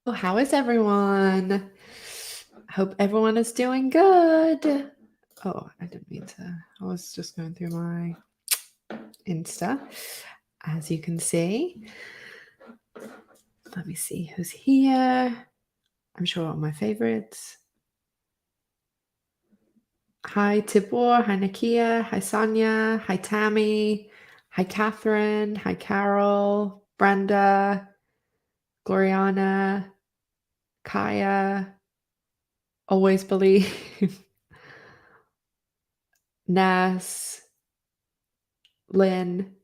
How is everyone? Hope everyone is doing good. Oh, I didn't mean to. I was just going through my Insta. As you can see, let me see who's here. I'm sure all my favorites. Hi, Tibor. Hi, Nakia. Hi, Sonia. Hi, Tammy. Hi, Catherine. Hi, Carol. Brenda. Gloriana. Kaya. Always believe. Ness. Lynn.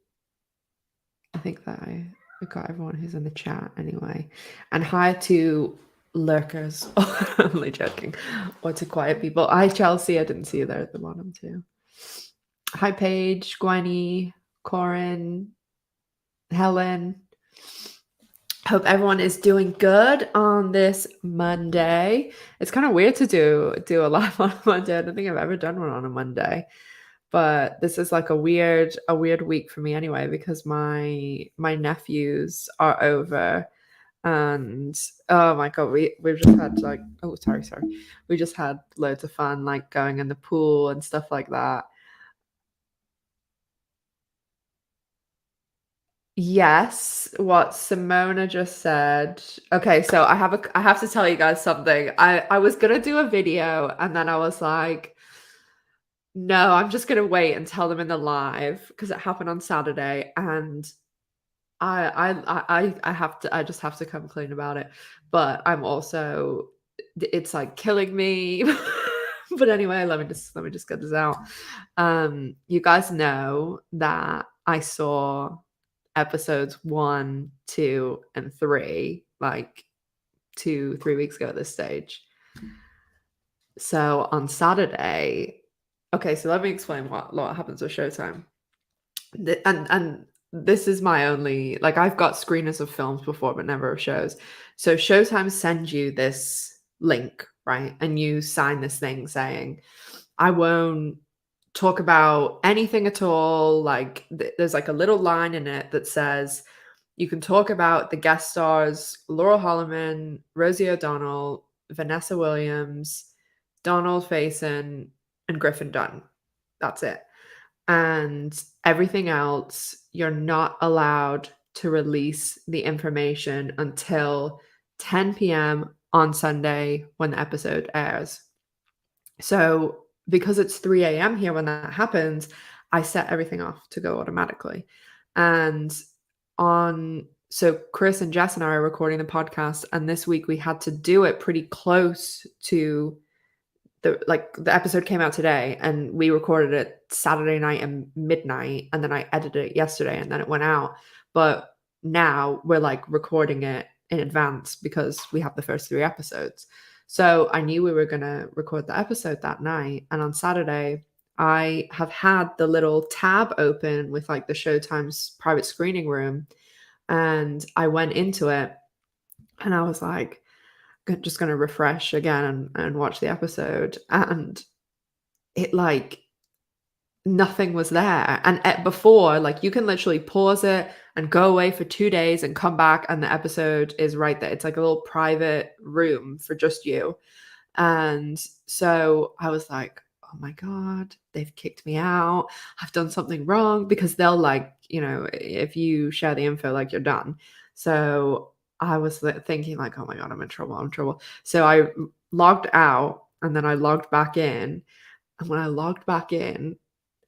I think that I got everyone who's in the chat anyway. And hi to lurkers. I'm only joking. Or to quiet people. Hi, Chelsea. I didn't see you there at the bottom too. Hi, Paige, Gwenny, Corin, Helen. Hope everyone is doing good on this Monday. It's kind of weird to do a live on a Monday. I don't think I've ever done one on a Monday. But this is like a weird week for me anyway, because my nephews are over, and oh my god, we've just had like, oh sorry, we just had loads of fun, like going in the pool and stuff like that. Yes, what Simona just said. Okay, so I have to tell you guys something. I was gonna do a video, and then I was like, no, I'm just gonna wait and tell them in the live because it happened on Saturday, and I have to, I just have to come clean about it. But I'm also, it's like killing me. But anyway, let me just get this out. You guys know that I saw episodes 1, 2, and 3 like 2-3 weeks ago at this stage. So on Saturday, okay, so let me explain what happens with Showtime. And this is my only, like, I've got screeners of films before, but never of shows. So Showtime sends you this link, right? And you sign this thing saying, I won't talk about anything at all. Like, there's like a little line in it that says, you can talk about the guest stars Laurel Holloman, Rosie O'Donnell, Vanessa Williams, Donald Faison, and Griffin Dunn. That's it. And everything else, you're not allowed to release the information until 10 p.m. on Sunday when the episode airs. So, because it's 3 a.m. here when that happens, I set everything off to go automatically. And so Chris and Jess and I are recording the podcast, and this week we had to do it pretty close to the episode came out today, and we recorded it Saturday night and midnight, and then I edited it yesterday, and then it went out. But now we're like recording it in advance because we have the first 3 episodes. So I knew we were going to record the episode that night, and on Saturday I have had the little tab open with like the Showtime's private screening room, and I went into it and I was like, just gonna refresh again and watch the episode, and it like nothing was there. And before, like, you can literally pause it and go away for 2 days and come back, and the episode is right there. It's like a little private room for just you. And so I was like, oh my god, they've kicked me out. I've done something wrong, because they'll, like, if you share the info, like, you're done. So I was thinking like, oh my god, I'm in trouble, I'm in trouble. So I logged out, and then I logged back in. And when I logged back in,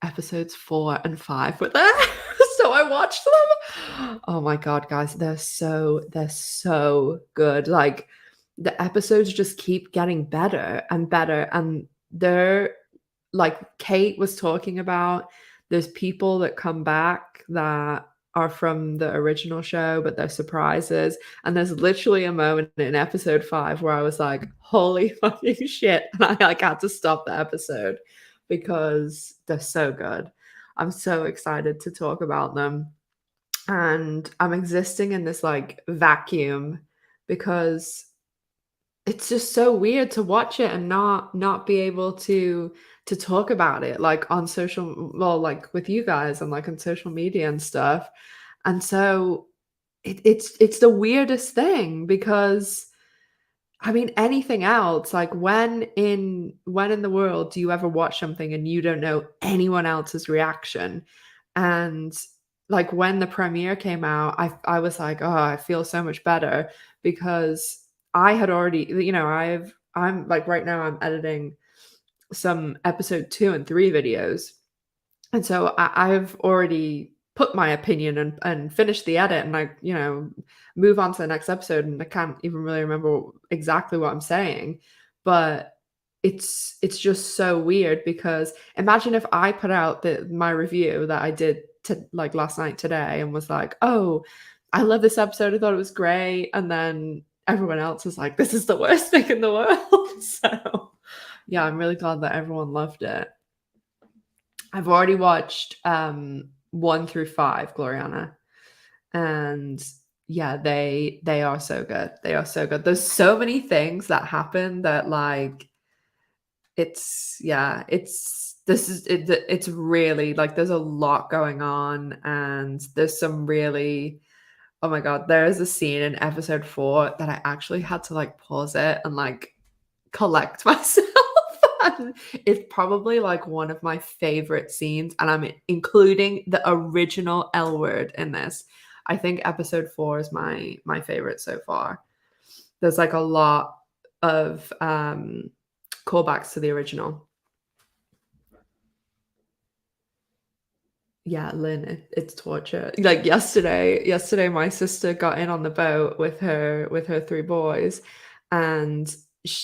episodes 4 and 5 were there. So I watched them. Oh my god, guys, they're so good. Like, the episodes just keep getting better and better, and they're like, Kate was talking about, there's people that come back that are from the original show, but they're surprises. And there's literally a moment in episode 5 where I was like, holy fucking shit. And I like had to stop the episode because they're so good. I'm so excited to talk about them. And I'm existing in this like vacuum because it's just so weird to watch it and not be able to talk about it, like, on social, well, like, with you guys and, like, on social media and stuff. And so it's the weirdest thing because I mean, anything else, like, when in the world do you ever watch something and you don't know anyone else's reaction? And, like, when the premiere came out, I was like, "Oh, I feel so much better," because I had already I'm like, right now I'm editing some episode 2 and 3 videos, and so I've already put my opinion and finished the edit, and move on to the next episode, and I can't even really remember exactly what I'm saying. But it's just so weird because imagine if I put out my review that I did to like last night today and was like, "Oh, I love this episode. I thought it was great," and then everyone else is like, "This is the worst thing in the world." So yeah, I'm really glad that everyone loved it. I've already watched 1 through 5, Gloriana, and yeah, they are so good. They are so good. There's so many things that happen that like it's really like there's a lot going on, and there's some really oh my god, there is a scene in episode 4 that I actually had to like pause it and like collect myself. And it's probably like one of my favorite scenes, and I'm including the original L word in this. I think episode 4 is my favorite so far. There's like a lot of callbacks to the original. Yeah, Lynn, it's torture. Like yesterday my sister got in on the boat with her 3 boys, and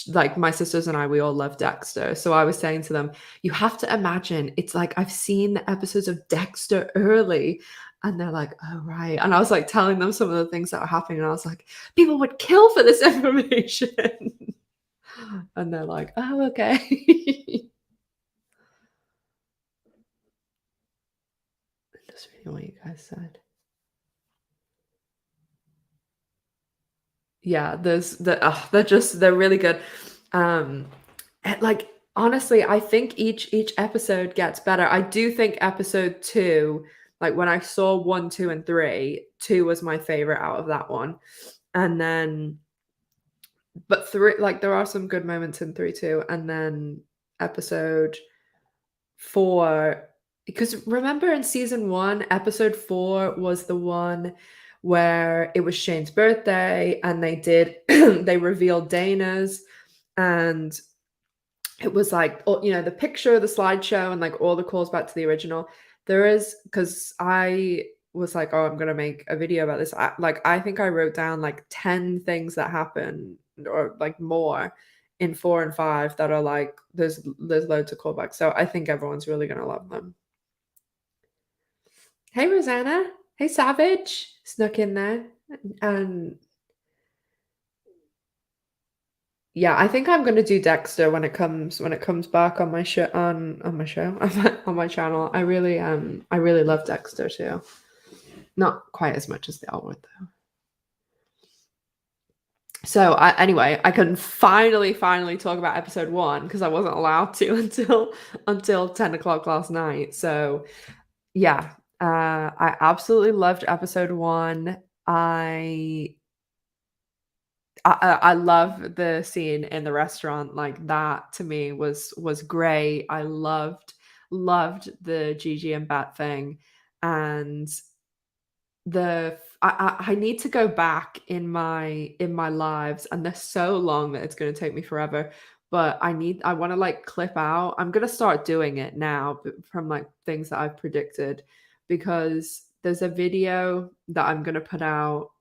like my sisters and I, we all love Dexter. So I was saying to them, "You have to imagine it's like I've seen the episodes of Dexter early." And they're like, "Oh, right." And I was like telling them some of the things that were happening, and I was like, "People would kill for this information." And they're like, "Oh, okay." Just reading what you guys said. Yeah, they're really good. Um, like, honestly, I think each episode gets better. I do think episode 2, like, when I saw 1, 2, and 3, 2 was my favorite out of that one, and then but 3 like, there are some good moments in 3 too, and then episode 4 because remember in season 1, episode 4 was the one where it was Shane's birthday and they did they revealed Dana's, and it was like, the picture, the slideshow, and like all the calls back to the original. There is because I was like, "Oh, I'm gonna make a video about this." I think I wrote down like 10 things that happen or like more in 4 and 5 that are like there's loads of callbacks. So I think everyone's really gonna love them. Hey, Rosanna. Hey, Savage. Snuck in there. And yeah, I think I'm gonna do Dexter when it comes back on my show on my show on my channel. I really love Dexter too. Not quite as much as the L Word though. So anyway, I can finally talk about episode 1 because I wasn't allowed to until 10 o'clock last night. So yeah, I absolutely loved episode 1. I I love the scene in the restaurant, like, that to me was great. I loved the Gigi and Bat thing, and I need to go back in my lives, and they're so long that it's gonna take me forever, but I wanna, like, clip out I'm gonna start doing it now from, like, things that I've predicted, because there's a video that I'm gonna put out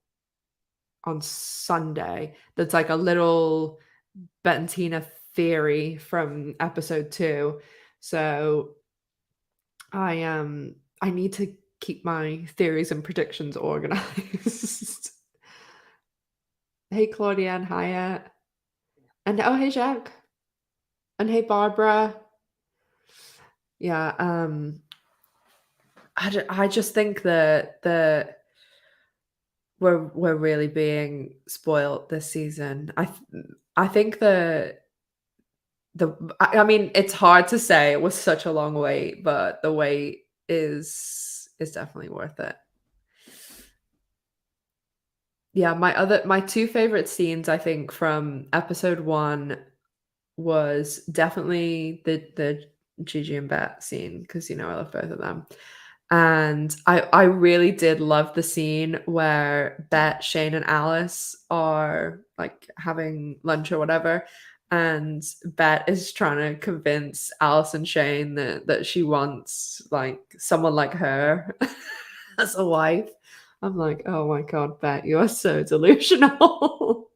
on Sunday that's like a little Bentina theory from episode 2. So I need to keep my theories and predictions organized. Hey Claudia and Hyatt. And oh hey Jack. And hey Barbara. Yeah, I just think that we're really being spoiled this season. I think I mean, it's hard to say, it was such a long wait, but the wait is definitely worth it. Yeah, my 2 favorite scenes, I think, from episode 1 was definitely the Gigi and Bette scene because I love both of them. And I really did love the scene where Bette, Shane, and Alice are, like, having lunch or whatever, and Bette is trying to convince Alice and Shane that she wants, like, someone like her as a wife. I'm like, "Oh my god, Bette, you are so delusional."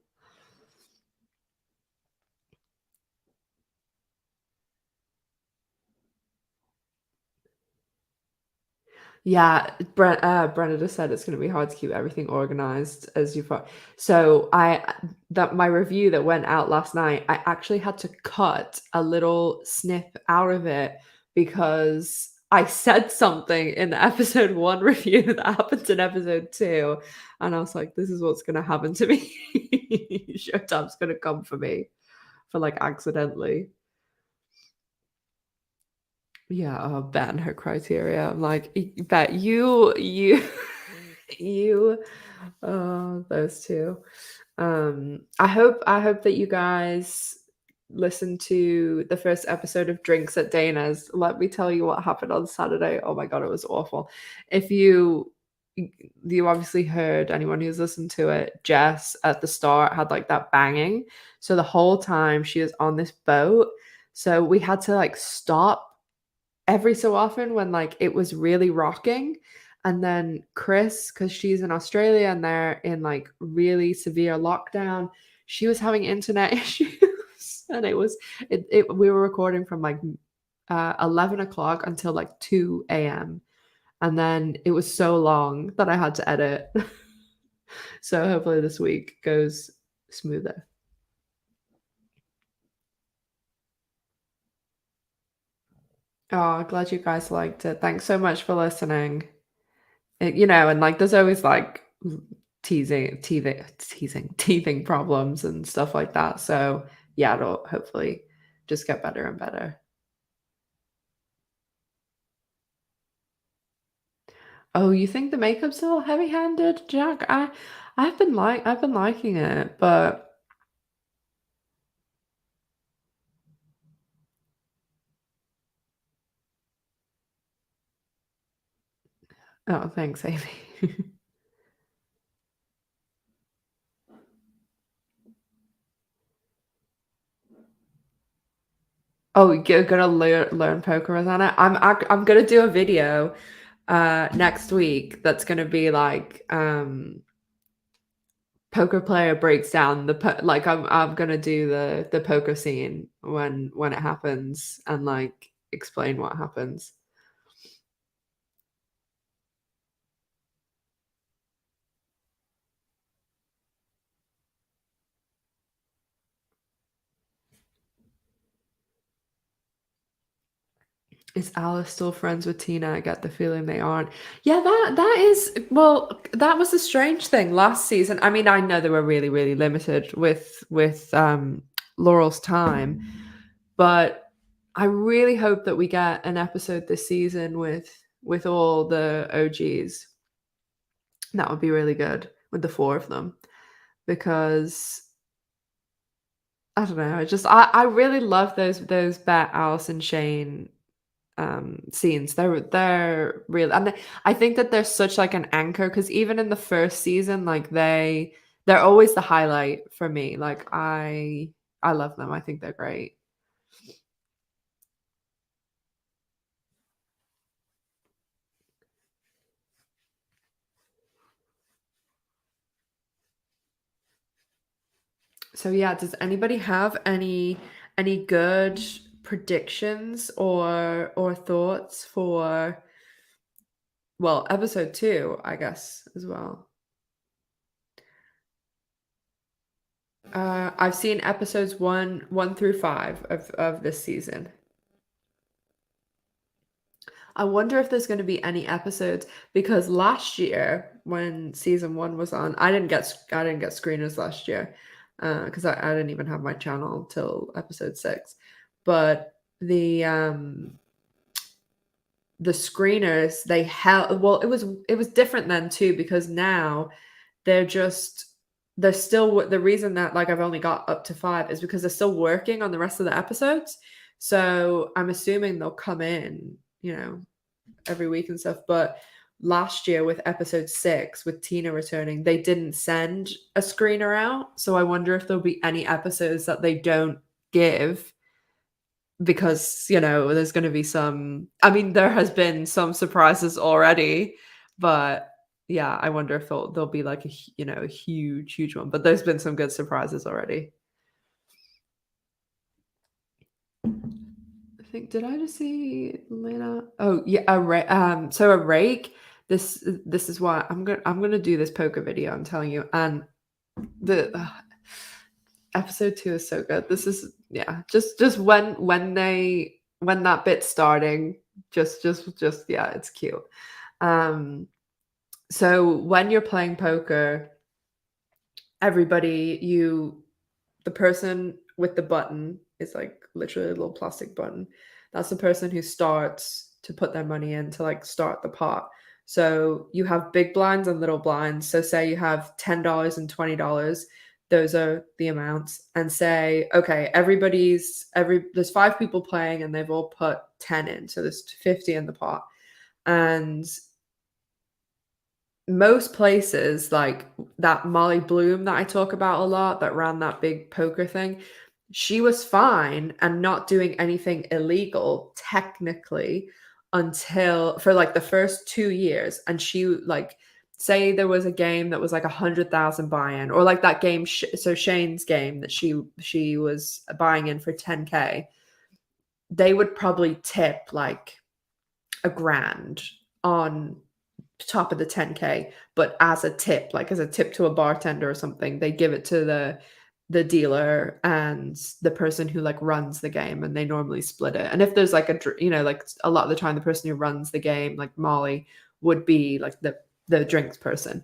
Yeah, Brenda just said it's gonna be hard to keep everything organized as you thought. So that my review that went out last night, I actually had to cut a little snip out of it because I said something in the episode 1 review that happened in episode 2, and I was like, "This is what's gonna happen to me. Showtime's gonna come for me for, like, accidentally." Yeah, oh, Bet and her criteria. I'm like, Bet, you, you, those two. I hope that you guys listen to the first episode of Drinks at Dana's. Let me tell you what happened on Saturday. Oh my god, it was awful. If you obviously heard anyone who's listened to it, Jess at the start had like that banging. So the whole time she was on this boat. So we had to like stop every so often when, like, it was really rocking, and then Chris, because she's in Australia and they're in, like, really severe lockdown, she was having internet issues, and we were recording from, like, 11 o'clock until, like, 2 a.m., and then it was so long that I had to edit. So hopefully this week goes smoother. Oh, glad you guys liked it. Thanks so much for listening. And like there's always like teething problems and stuff like that. So yeah, it'll hopefully just get better and better. Oh, you think the makeup's a little heavy-handed, Jack? I've been liking it, but oh, thanks, Amy. Oh, you're gonna learn poker, Rosanna? I'm gonna do a video next week that's gonna be like poker player breaks down like I'm gonna do the poker scene when it happens and like explain what happens. Is Alice still friends with Tina? I get the feeling they aren't. Yeah, that is well, that was a strange thing last season. I mean, I know they were really, really limited with Laurel's time, but I really hope that we get an episode this season with all the OGs. That would be really good with the four of them because I don't know. I really love those Bet, Alice, and Shane scenes. They're real, and I think that they're such like an anchor because even in the first season, like they're always the highlight for me. Like I love them. I think they're great. So yeah, does anybody have any good predictions or thoughts for episode 2, I guess, as well? I've seen episodes 1 through 5 of this season. I wonder if there's gonna be any episodes because last year when season 1 was on, I didn't get screeners last year, because I didn't even have my channel till episode 6. But the screeners, they held well, it was different then too because now they're just they're still the reason that, like, I've only got up to 5 is because they're still working on the rest of the episodes. So, I'm assuming they'll come in, every week and stuff, but last year with episode 6, with Tina returning, they didn't send a screener out, so I wonder if there'll be any episodes that they don't give because, there's gonna be some I mean, there has been some surprises already, but yeah, I wonder if there'll be like a huge, huge one, but there's been some good surprises already. I think did I just see Lena? Oh yeah, so a rake. This is why I'm gonna do this poker video. I'm telling you, and the episode 2 is so good. This is yeah, just when that bit's starting, just yeah, it's cute. Um, so when you're playing poker, everybody the person with the button is like literally a little plastic button. That's the person who starts to put their money in to like start the pot. So you have big blinds and little blinds. So say you have $10 and $20. Those are the amounts. And say, okay, there's 5 people playing and they've all put 10 in. So there's 50 in the pot. And most places, like that Molly Bloom that I talk about a lot, that ran that big poker thing, she was fine and not doing anything illegal technically until for like the first 2 years. And she like, say there was a game that was like 100,000 buy-in, or like that game, so Shane's game that she was buying in for 10K, they would probably tip like a grand on top of the 10K, but as a tip, like as a tip to a bartender or something, they give it to the dealer and the person who like runs the game, and they normally split it. And if there's like like a lot of the time the person who runs the game, like Molly, would be like the drinks person.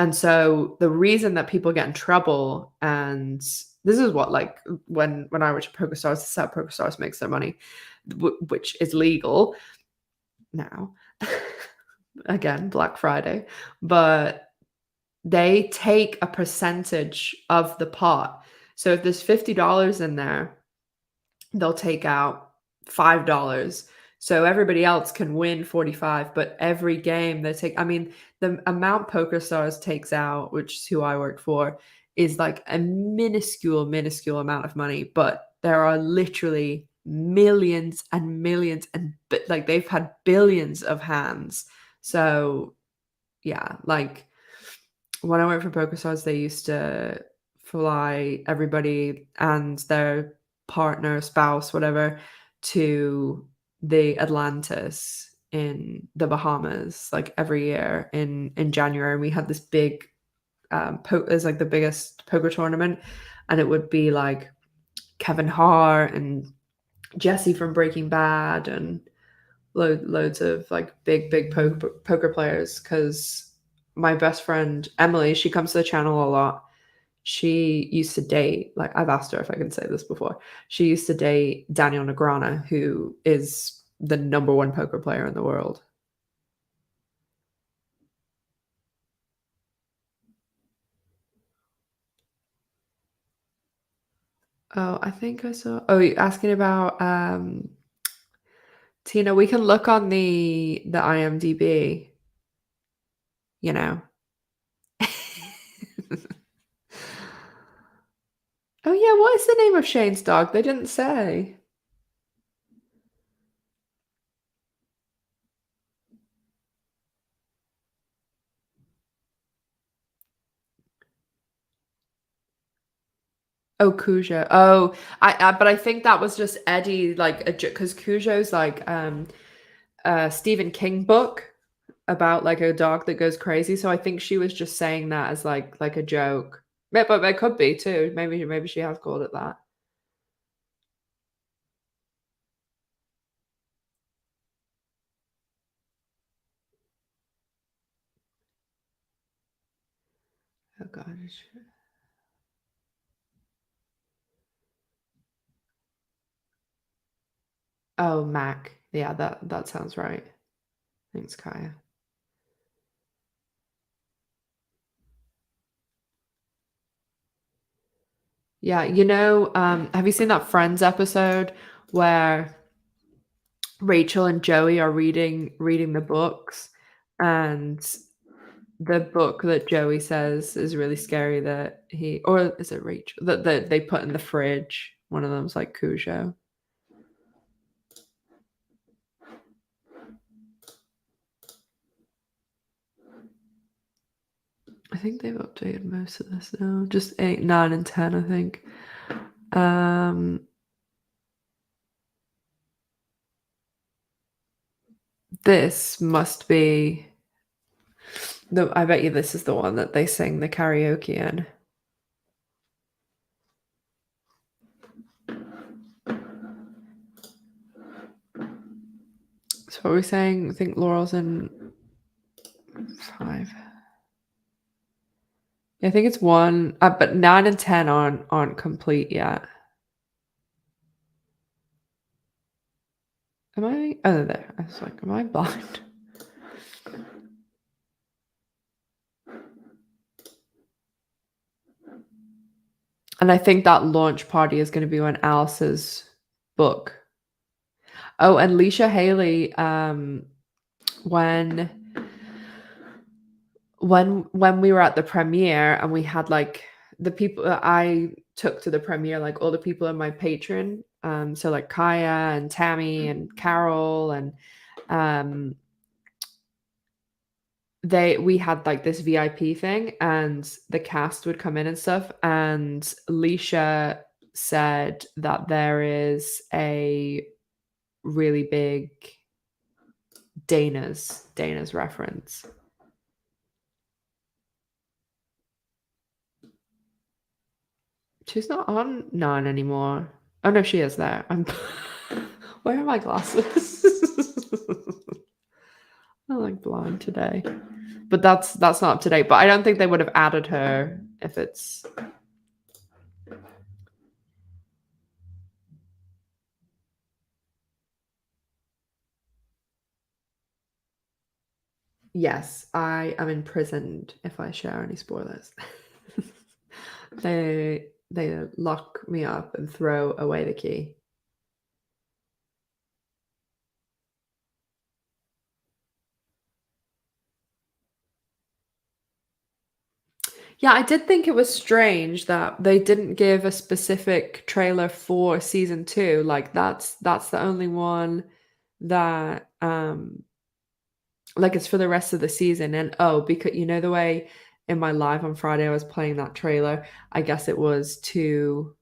And so the reason that people get in trouble, and this is what like when I worked at PokerStars, this is how PokerStars makes their money, which is legal now. Again, Black Friday, but they take a percentage of the pot. So if there's $50 in there, they'll take out $5. So everybody else can win 45, but every game they take, I mean, the amount PokerStars takes out, which is who I work for, is like a minuscule, minuscule amount of money, but there are literally millions and millions and like they've had billions of hands. So yeah, like when I worked for PokerStars, they used to fly everybody and their partner, spouse, whatever, to the Atlantis in the Bahamas, like every year in January. And we had this big, it's like the biggest poker tournament, and it would be like Kevin Hart and Jesse from Breaking Bad and loads of like big poker players. Because my best friend Emily, she comes to the channel a lot. She used to date, like I've asked her if I can say this before. She used to date Daniel Negreanu, who is the number one poker player in the world. Oh, I think I saw. Oh, you're asking about Tina. We can look on the IMDb. You know. Oh yeah, what is the name of Shane's dog? They didn't say. Oh, Cujo. Oh, but I think that was just Eddie, like, because Cujo's like a Stephen King book about like a dog that goes crazy. So I think she was just saying that as like a joke. Yeah, but it could be too. Maybe she has called it that. Oh gosh. Oh, Mac. Yeah, that sounds right. Thanks, Kaya. Yeah, you know, have you seen that Friends episode where Rachel and Joey are reading the books, and the book that Joey says is really scary that he or is it Rachel that they put in the fridge? One of them's like Cujo. I think they've updated most of this now. Just 8, 9, and 10, I think. Um, this must be the. I bet you this is the one that they sing the karaoke in. So what are we saying? I think Laurel's in 5. Yeah, I think it's 1, but 9 and 10 aren't complete yet. Am I? Oh, there. I was like, am I blind? And I think that launch party is going to be when Alice's book. Oh, and Leisha Haley, when when we were at the premiere and we had like the people that I took to the premiere, like all the people in my patron, so like Kaya and Tammy and Carol and um we had like this VIP thing and the cast would come in and stuff, and Leisha said that there is a really big Dana's reference. She's not on Nine anymore. Oh no, she is there. I'm where are my glasses? I'm like blind today. But that's not up to date. But I don't think they would have added her if it's yes, I am imprisoned if I share any spoilers. They lock me up and throw away the key. Yeah, I did think it was strange that they didn't give a specific trailer for season 2. Like that's the only one that like it's for the rest of the season. And oh, because you know the way in my live on Friday I was playing that trailer, I guess it was to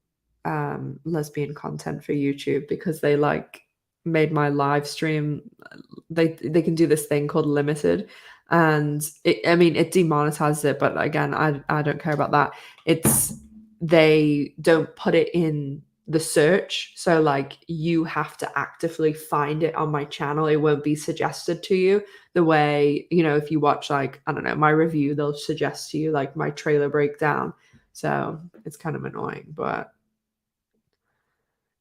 lesbian content for YouTube because they like made my live stream they can do this thing called limited, and I mean it demonetizes it, but again I don't care about that. It's they don't put it in the search, so like you have to actively find it on my channel. It won't be suggested to you the way, you know, if you watch like I don't know my review, they'll suggest to you like my trailer breakdown. So it's kind of annoying, but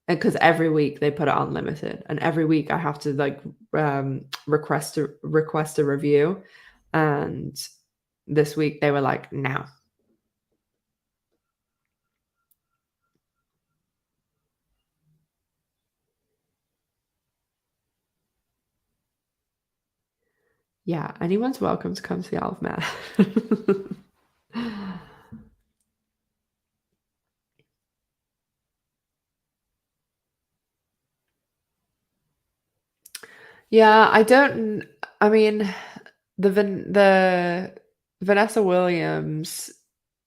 because every week they put it on limited, and every week I have to like request a review, and this week they were like, "No." Yeah, anyone's welcome to come to the Isle of Man. Yeah, I don't. I mean, the Vanessa Williams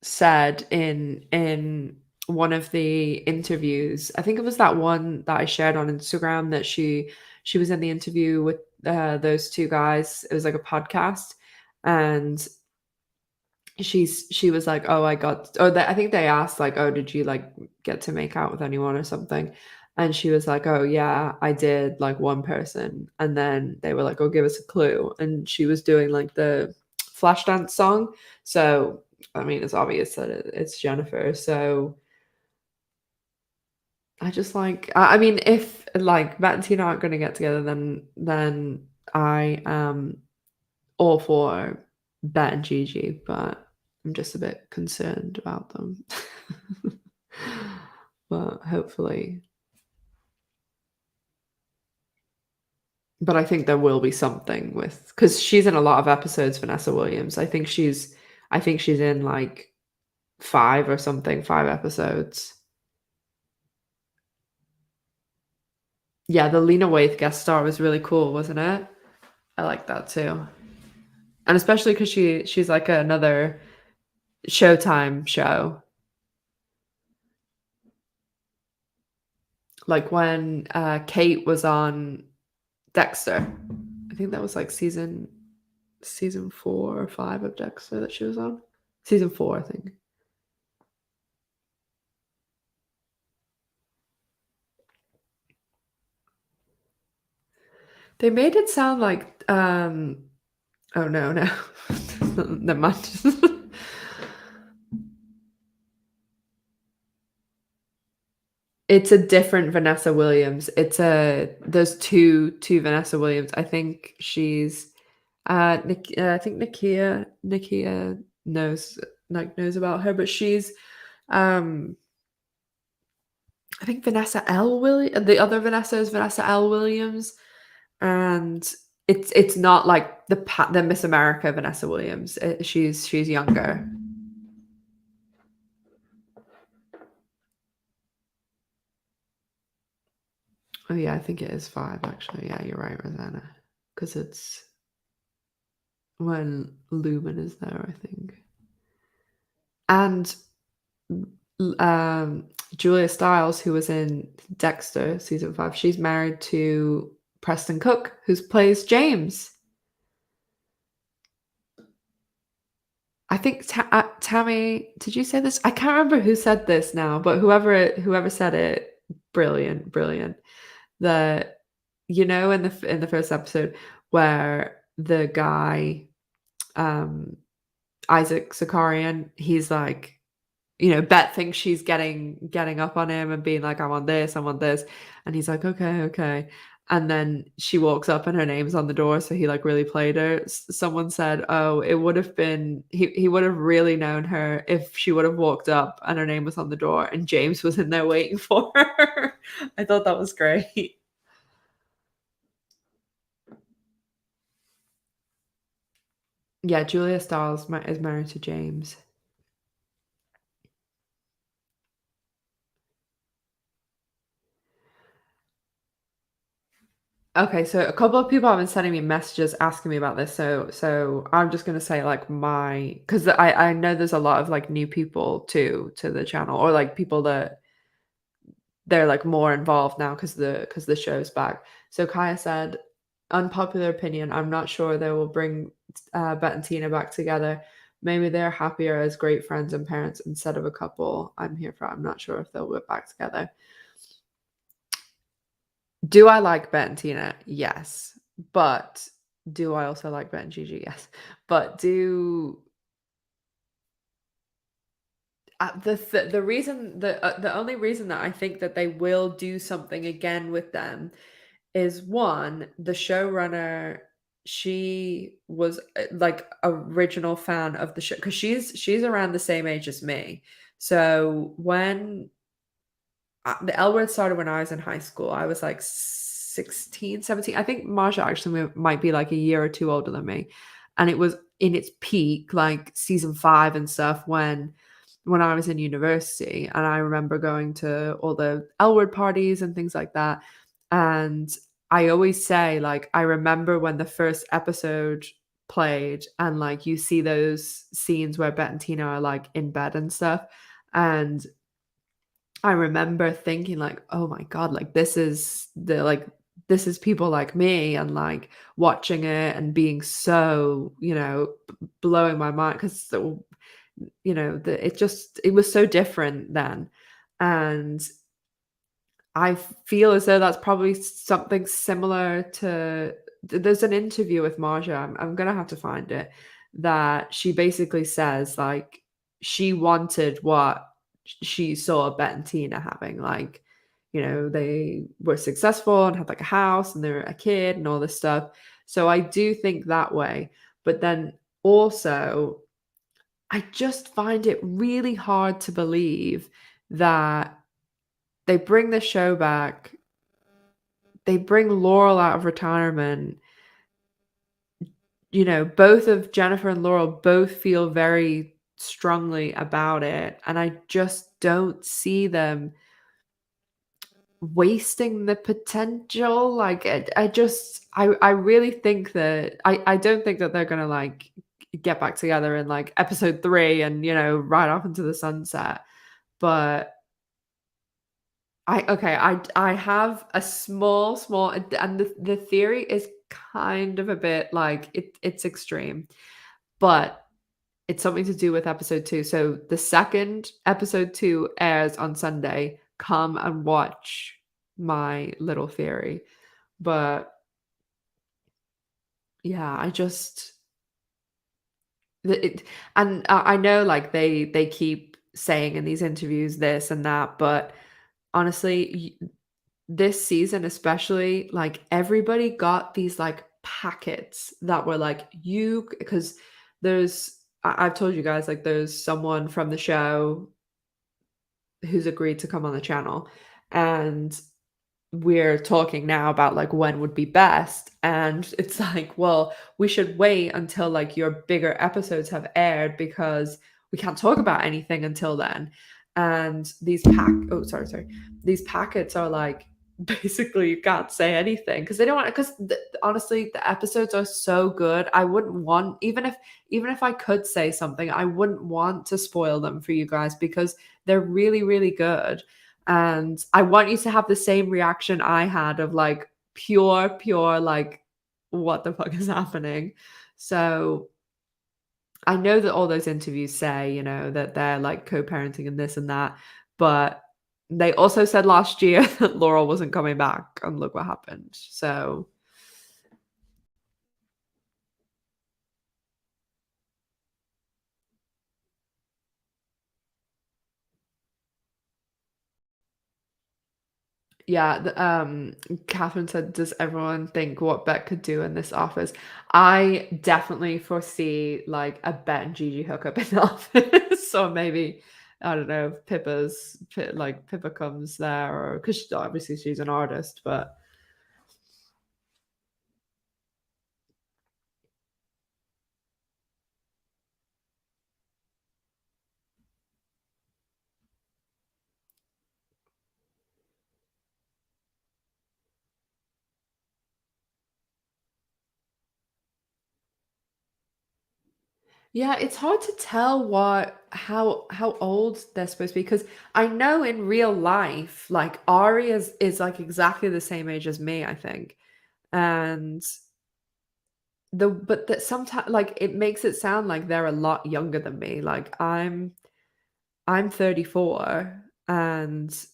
said in one of the interviews, I think it was that one that I shared on Instagram, that she was in the interview with those two guys. It was like a podcast, and she was like, "Oh, I got," oh, I think they asked like, "Oh, did you like get to make out with anyone or something?" And she was like, "Oh yeah, I did, like one person." And then they were like, "Oh, give us a clue." And she was doing like the Flashdance song. So I mean, it's obvious that it's Jennifer. So I just like, I mean, if like Matt and Tina aren't going to get together, then I am all for Bette and Gigi, but I'm just a bit concerned about them. But hopefully, but I think there will be something with because she's in a lot of episodes, Vanessa Williams. I think she's in, like, 5 or something, 5 episodes. Yeah, the Lena Waithe guest star was really cool, wasn't it? I like that too. And especially because she's like another Showtime show. Like when, Kate was on Dexter. I think that was, like, season 4 or 5 of Dexter that she was on. Season 4, I think. They made it sound like, oh, no, no. Never mind. It's a different Vanessa Williams. There's two Vanessa Williams. I think she's, I think Nakia knows about her, but she's, um, I think the other Vanessa is Vanessa L. Williams, and it's not like the Miss America Vanessa Williams. She's younger. Oh yeah, I think it is 5 actually. Yeah, you're right, Rosanna, because it's when Lumen is there, I think. And Julia Stiles, who was in Dexter season 5, she's married to Preston Cook, who plays James. I think Tammy, did you say this? I can't remember who said this now, but whoever said it, brilliant, brilliant. The in the first episode where the guy, um, Isaac Zakarian, he's like, Bet thinks she's getting up on him and being like, I want this," and he's like, "Okay, okay," and then she walks up and her name's on the door, so he, like, really played her. Someone said, "Oh, it would have been he would have really known her if she would have walked up and her name was on the door and James was in there waiting for her." I thought that was great. Yeah, Julia Stiles is married to James. Okay, so a couple of people have been sending me messages asking me about this. So I'm just gonna say like because I know there's a lot of like new people to the channel or like people that they're like more involved now because the show's back. So Kaya said, unpopular opinion, I'm not sure they will bring Bet and Tina back together. Maybe they're happier as great friends and parents instead of a couple. I'm not sure if they'll get back together. Do I like Bet and Tina? Yes. But do I also like Bet and Gigi? Yes. But the reason the only reason that I think that they will do something again with them is one, the showrunner, she was like original fan of the show because she's around the same age as me. So when the L Word started when I was in high school. I was like 16, 17. I think Marsha actually might be like a year or two older than me. And it was in its peak, like season 5 and stuff when I was in university. And I remember going to all the L Word parties and things like that. And I always say, like, I remember when the first episode played and like you see those scenes where Bet and Tina are like in bed and stuff. And I remember thinking like, "Oh my god, like this is people like me," and like watching it and being so, blowing my mind because it was so different then. And I feel as though that's probably something similar to there's an interview with Marja, I'm gonna have to find it, that she basically says, like, she wanted what she saw Bet and Tina having, like, they were successful and had, like, a house and they're a kid and all this stuff. So I do think that way, but then also, I just find it really hard to believe that they bring the show back, they bring Laurel out of retirement. Both of Jennifer and Laurel both feel very strongly about it, and I just don't see them wasting the potential. Like, I really think that I don't think that they're gonna, like, get back together in, like, episode 3 and, ride off into the sunset, but I have a small and the theory is kind of a bit, like, it's extreme, but it's something to do with episode 2. So the second episode 2 airs on Sunday, come and watch my little theory. But yeah, I just the it and I know, like, they keep saying in these interviews this and that, but honestly, this season especially, like, everybody got these, like, packets that were like, you because I've told you guys, like, there's someone from the show who's agreed to come on the channel, and we're talking now about, like, when would be best, and it's like, well, we should wait until, like, your bigger episodes have aired because we can't talk about anything until then. And these these packets are like, basically you can't say anything because they don't want, because honestly the episodes are so good. I wouldn't want, even if I could say something, I wouldn't want to spoil them for you guys because they're really, really good. And I want you to have the same reaction I had of, like, pure, like, what the fuck is happening? So I know that all those interviews say, that they're, like, co-parenting and this and that, but they also said last year that Laurel wasn't coming back, and look what happened. So yeah, Catherine said, "Does everyone think what Bet could do in this office?" I definitely foresee, like, a Bet and Gigi hookup in the office, or maybe, I don't know, if Pippa comes there, or because obviously she's an artist, but yeah, it's hard to tell how old they're supposed to be because I know in real life, like, Ari is like exactly the same age as me, I think, and but that sometimes, like, it makes it sound like they're a lot younger than me. Like, I'm 34, and,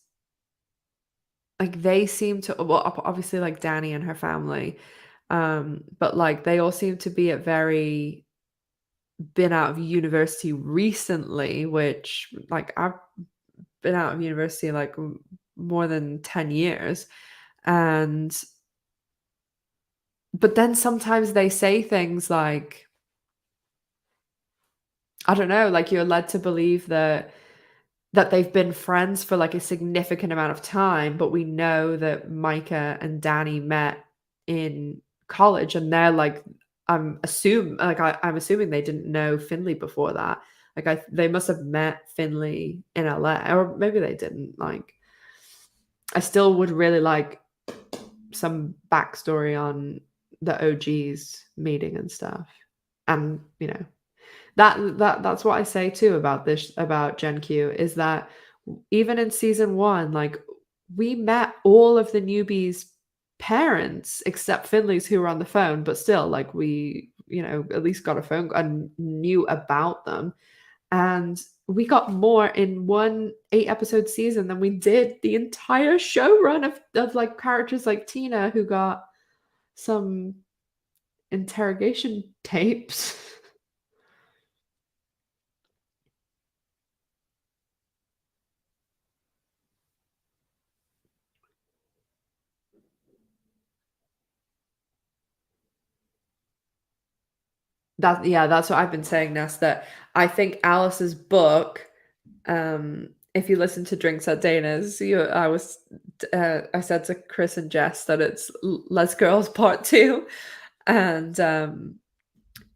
like, they seem to, well, obviously, like, Danny and her family, but, like, they all seem to be at very been out of university recently, which, like, I've been out of university, like, more than 10 years, and but then sometimes they say things like, I don't know, like, you're led to believe that they've been friends for, like, a significant amount of time, but we know that Micah and Danny met in college, and they're like, I'm assuming they didn't know Finley before that. Like, they must have met Finley in LA, or maybe they didn't. Like, I still would really like some backstory on the OG's meeting and stuff. And, that's what I say too about this, about Gen Q, is that even in season 1, like, we met all of the newbies' parents except Finley's, who were on the phone, but still, like, we, at least got a phone and knew about them. And we got more in one 8-episode season than we did the entire show run of, like, characters like Tina, who got some interrogation tapes. Yeah, that's what I've been saying, Ness, that I think Alice's book, if you listen to Drinks at Dana's, I said to Chris and Jess that it's Les Girls Part 2, and,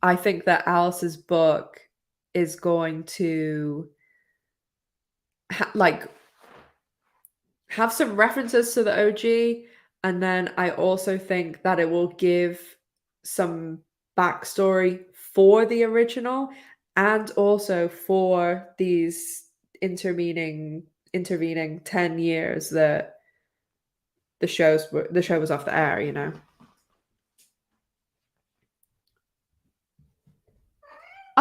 I think that Alice's book is going to like have some references to the OG, and then I also think that it will give some backstory for the original and also for these intervening 10 years that the show was off the air, you know.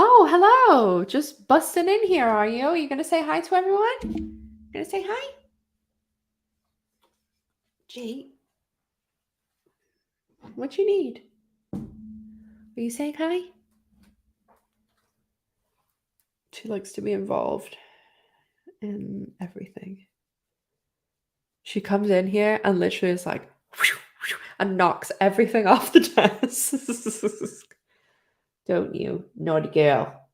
Oh, hello. Just busting in here, are you? Are you gonna say hi to everyone? Gonna say hi? Gee, what you need? Are you saying hi? She likes to be involved in everything. She comes in here and literally is like and knocks everything off the desk. Don't you? Naughty girl.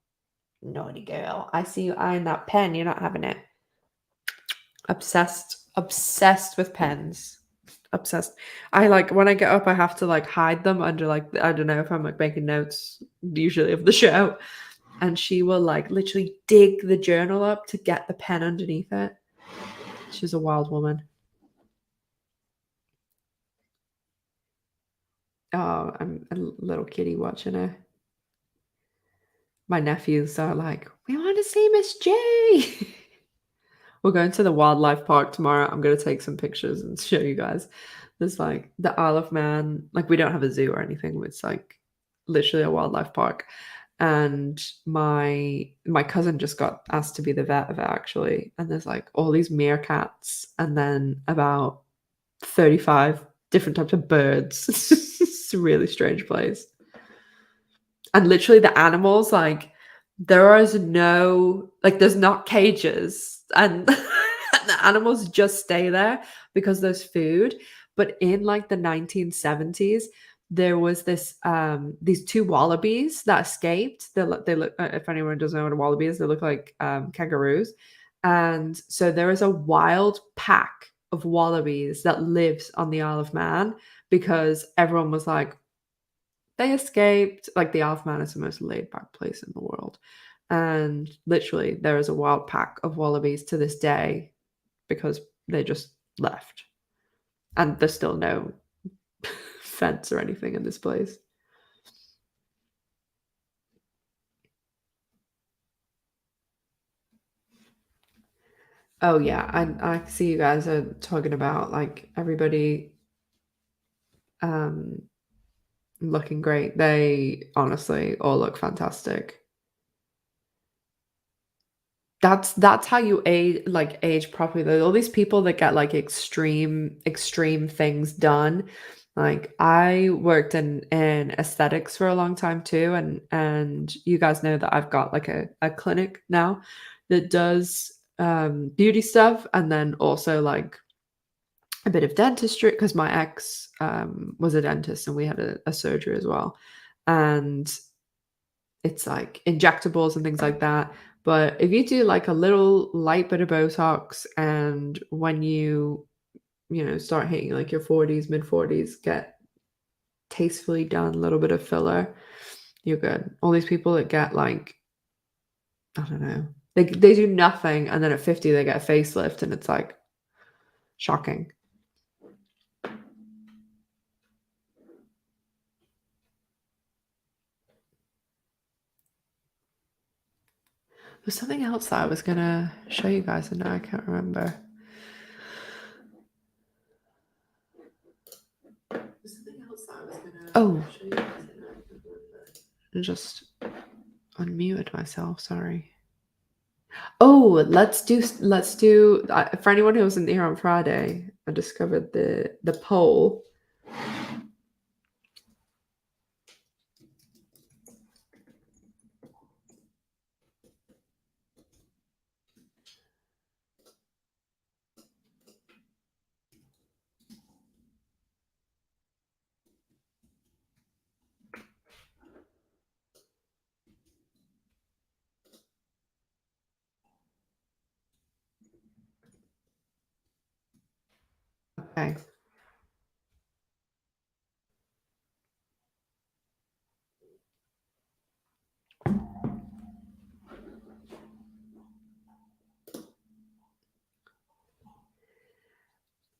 Naughty girl. I see you eyeing that pen. You're not having it. Obsessed. Obsessed with pens. Obsessed. I like when I get up, I have to like hide them under like I don't know if I'm like making notes usually of the show. And she will like literally dig the journal up to get the pen underneath it. She's a wild woman. Oh, I'm a little kitty watching her. My nephews are like, we want to see Miss J. We're going to the wildlife park tomorrow. I'm going to take some pictures and show you guys. There's like the Isle of Man. Like we don't have a zoo or anything. It's like literally a wildlife park. And my cousin just got asked to be the vet of it actually. And there's like all these meerkats and then about 35 different types of birds. It's a really strange place. And literally the animals, like there is no like there's not cages and the animals just stay there because there's food. But in like the 1970s, there was this these two wallabies that escaped. They look if anyone doesn't know what a wallaby is, they look like kangaroos. And so there is a wild pack of wallabies that lives on the Isle of Man because everyone was like, they escaped. Like the Isle of Man is the most laid back place in the world. And literally, there is a wild pack of wallabies to this day because they just left. And there's still no fence or anything in this place. Oh yeah, I see you guys are talking about like everybody um looking great. They honestly all look fantastic. That's how you age properly though. All these people that get like extreme things done. Like I worked in aesthetics for a long time too, and you guys know that I've got like a clinic now that does beauty stuff and then also like a bit of dentistry because my ex was a dentist and we had a surgery as well. And it's like injectables and things like that. But if you do like a little light bit of Botox and when you start hitting like your 40s, mid 40s, get tastefully done, a little bit of filler, you're good. All these people that get like, I don't know, they do nothing and then at 50 they get a facelift and it's like shocking. There's something else that I was gonna show you guys and now I can't remember. There's something else that I was gonna show you guys and now I can't remember. Just unmuted myself, sorry. Oh, let's do for anyone who wasn't here on Friday, I discovered the poll. Okay.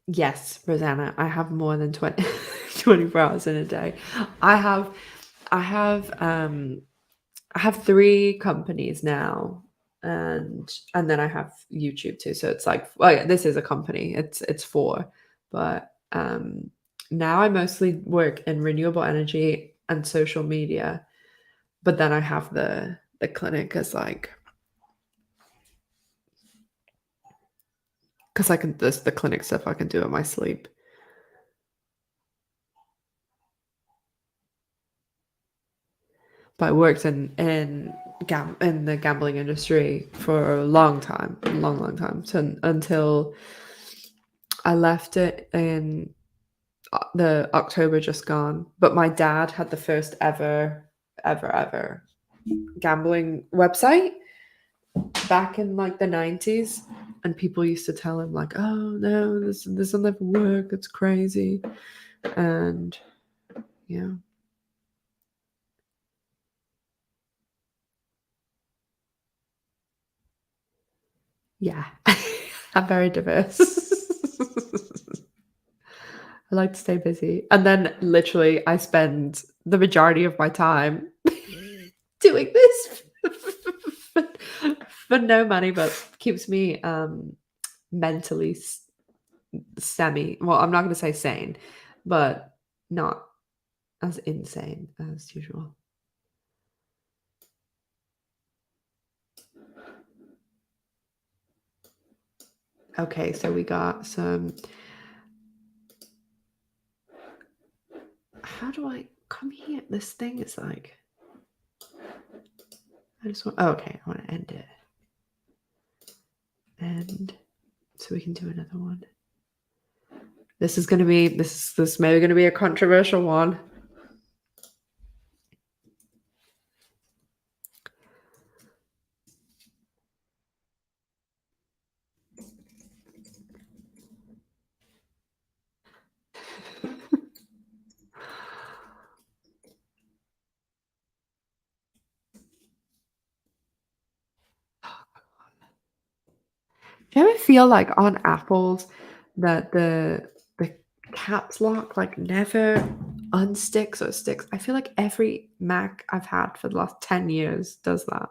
Yes, Rosanna, I have more than 24 hours in a day. I have I have, I have 3 companies now, and then I have YouTube too, so it's like well, yeah, this is a company, it's 4, but, now I mostly work in renewable energy and social media, but then I have the clinic as, like, because I can this the clinic stuff I can do in my sleep. But I worked in the gambling industry for a long time, long, long time, so until I left it in the October just gone. But my dad had the first ever gambling website back in like the 90s, and people used to tell him like, "Oh no, this will never work. It's crazy." And yeah, yeah, I'm very diverse. I like to stay busy. And then literally I spend the majority of my time doing this for, for no money, but keeps me mentally semi, well, I'm not going to say sane, but not as insane as usual. Okay, so we got some. How do I come here? This thing is like. I just want. Oh, okay, I want to end it. And so we can do another one. This is going to be. This maybe going to be a controversial one. Do you ever feel like on apples that the caps lock like never unsticks or sticks? I feel like every Mac I've had for the last 10 years does that.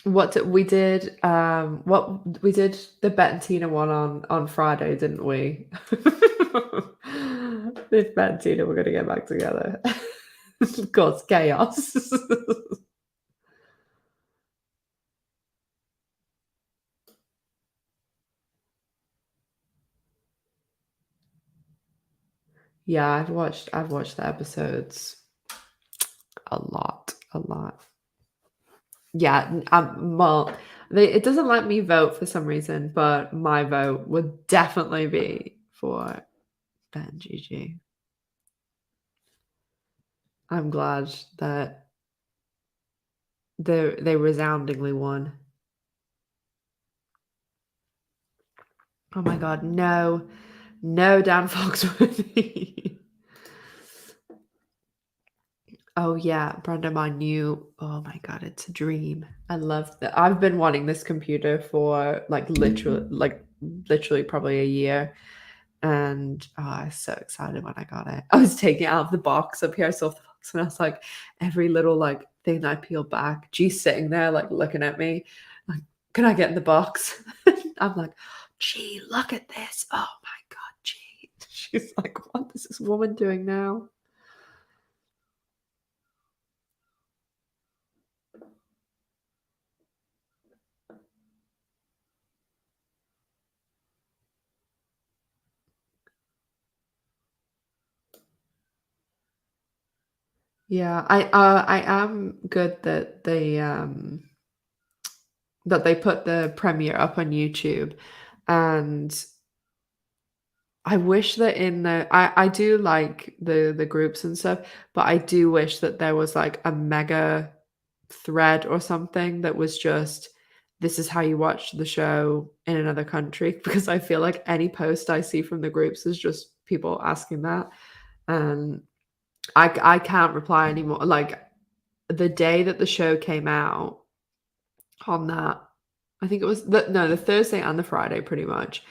What we did the Bet and Tina one on Friday, didn't we? If Bet and Tina were gonna get back together. Of course, chaos. Yeah, I've watched the episodes a lot, a lot. Yeah, well, it doesn't let me vote for some reason, but my vote would definitely be for Ben Gigi. I'm glad that they resoundingly won. Oh my god, no. No Dan Foxworthy. Oh yeah, Brenda, my new oh my god, it's a dream. I love that. I've been wanting this computer for literally probably a year. And oh, I was so excited when I got it. I was taking it out of the box up here. I saw the box and I was like, every little like thing I peeled back, G's sitting there like looking at me, like, can I get in the box? I'm like, G, look at this. Oh my god, G. She's like, what is this woman doing now? Yeah, I am good that they put the premiere up on YouTube, and I wish that in the I do like the groups and stuff, but I do wish that there was, like, a mega thread or something that was just, "This is how you watch the show in another country," because I feel like any post I see from the groups is just people asking that, and I can't reply anymore. Like, the day that the show came out on that, I think it was the Thursday and the Friday pretty much,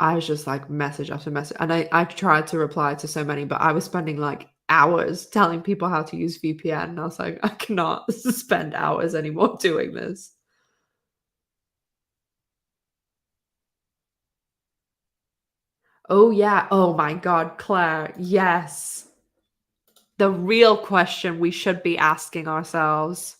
I was just like message after message, and I tried to reply to so many, but I was spending like hours telling people how to use VPN, and I was like, "I cannot spend hours anymore doing this." Oh, yeah. Oh my god, Claire, yes. The real question we should be asking ourselves,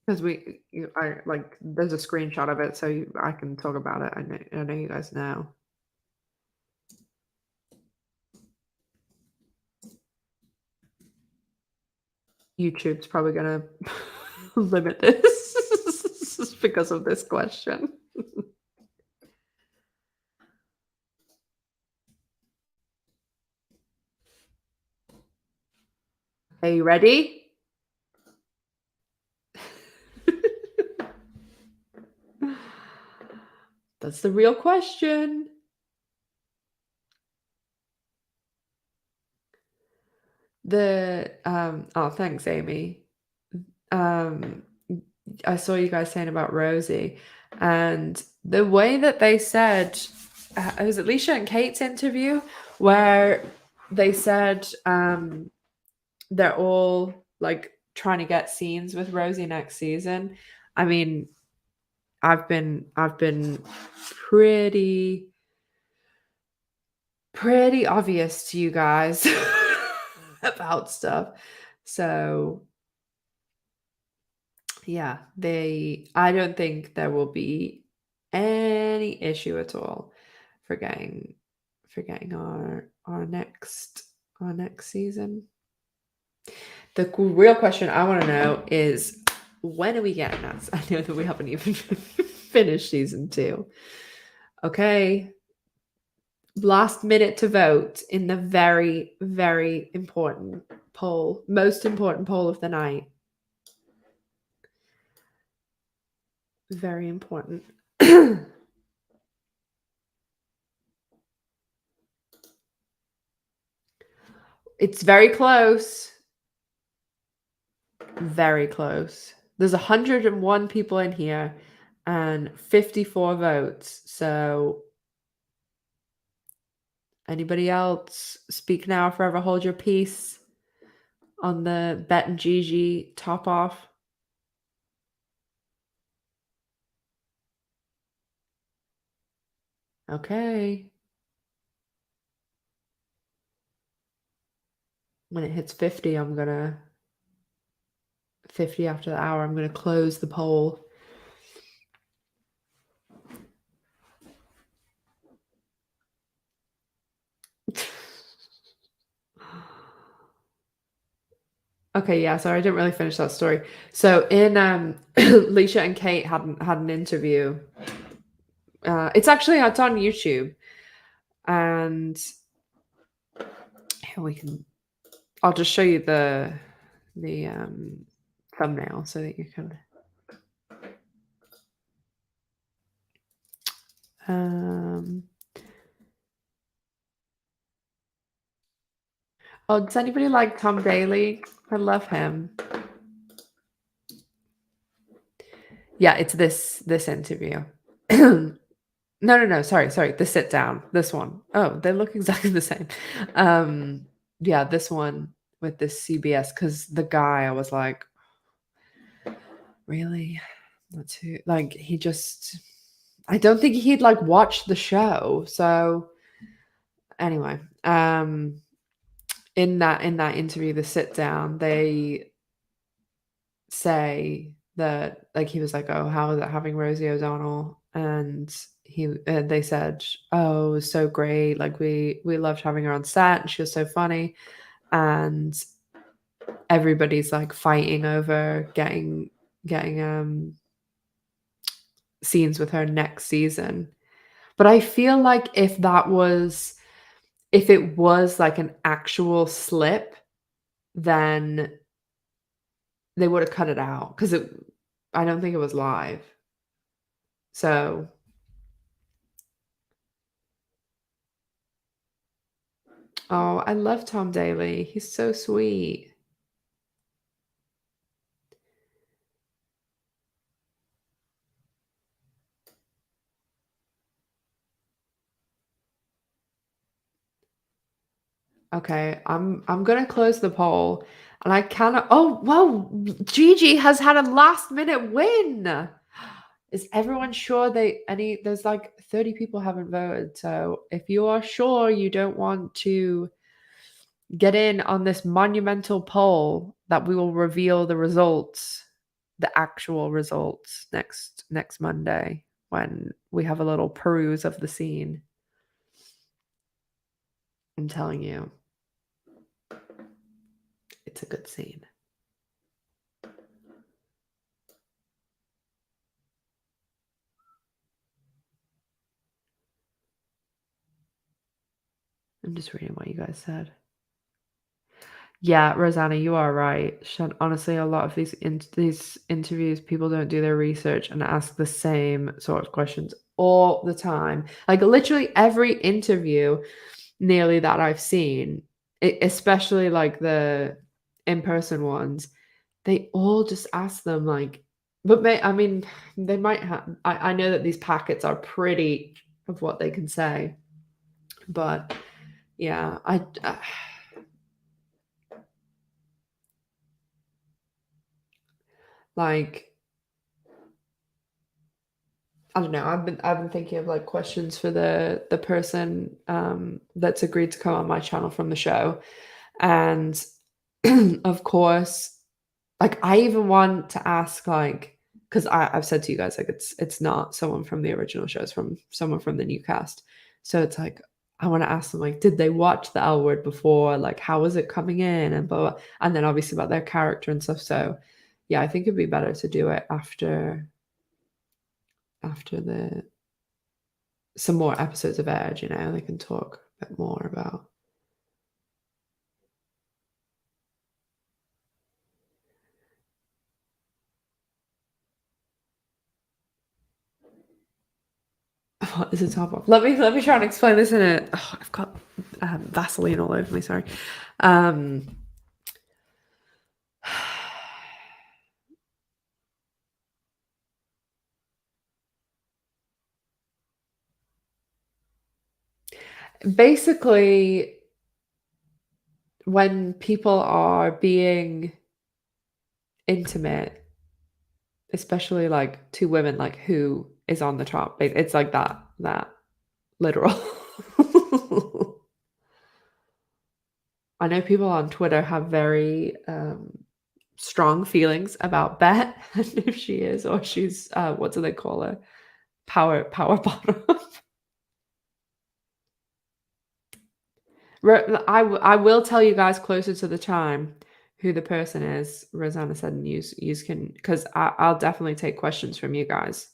'cause I like, there's a screenshot of it, so I can talk about it. I know you guys know. YouTube's probably gonna limit this because of this question. Are you ready? That's the real question. Oh, thanks, Amy. Um, I saw you guys saying about Rosie, and the way that they said, it was Alicia and Kate's interview where they said, they're all like trying to get scenes with Rosie next season. I mean, I've been pretty pretty obvious to you guys about stuff. So, yeah, I don't think there will be any issue at all for getting our next season. The real question I want to know is, when are we getting that? I know that we haven't even finished season 2. Okay, last minute to vote in the very, very important poll, most important poll of the night. Very important. It's very close. Very close. There's 101 people in here and 54 votes. So, anybody else? Speak now, forever hold your peace on the Bette and Gigi top off. Okay. When it hits 50, 50 after the hour, I'm gonna close the poll. Okay, yeah, sorry, I didn't really finish that story. So in Leisha and Kate had an interview. It's on YouTube, and here we can. I'll just show you the thumbnail so that you can. Um, oh, does anybody like Tom Daly? I love him. Yeah, it's this interview. No, no, no, sorry, the sit down, this one. Oh, they look exactly the same. Yeah, this one with this CBS, because the guy, I was like, "Really? That's who," like, he just, I don't think he'd, like, watched the show, so anyway, in that interview, the sit down, they say that, like, he was like, "Oh, how is it having Rosie O'Donnell?" and they said, "Oh, it was so great. Like we loved having her on set, and she was so funny." And everybody's like fighting over getting scenes with her next season. But I feel like if it was like an actual slip, then they would have cut it out because I don't think it was live. So, oh, I love Tom Daly. He's so sweet. Okay, I'm gonna close the poll, and I cannot. Oh, well, Gigi has had a last minute win. Is everyone sure there's like 30 people haven't voted. So if you are sure you don't want to get in on this monumental poll that we will reveal the results, the actual results next Monday when we have a little peruse of the scene. I'm telling you, it's a good scene. I'm just reading what you guys said. Yeah, Rosanna, you are right. Honestly, a lot of these interviews, people don't do their research and ask the same sort of questions all the time. Like literally every interview, nearly that I've seen, especially like the in-person ones, they all just ask them like, but I mean, they might have. I know that these packets are pretty of what they can say, but yeah, like I don't know. I've been thinking of like questions for the person that's agreed to come on my channel from the show, and of course, like I even want to ask like because I've said to you guys like it's not someone from the original show, it's from someone from the new cast. So it's like I want to ask them like, did they watch the L Word before? Like, how was it coming in and blah, blah, and then obviously about their character and stuff. So yeah, I think it'd be better to do it after the some more episodes of aired, they can talk a bit more about. What is a top off? Let me try and explain this in a. Oh, I've got Vaseline all over me. Sorry. Um, basically, when people are being intimate, especially like two women, like who is on the top, it's like that literal. I know people on Twitter have very strong feelings about Bette and if she is or she's what do they call her? Power bottom. I will tell you guys closer to the time who the person is. Rosanna said, and you can because I'll definitely take questions from you guys.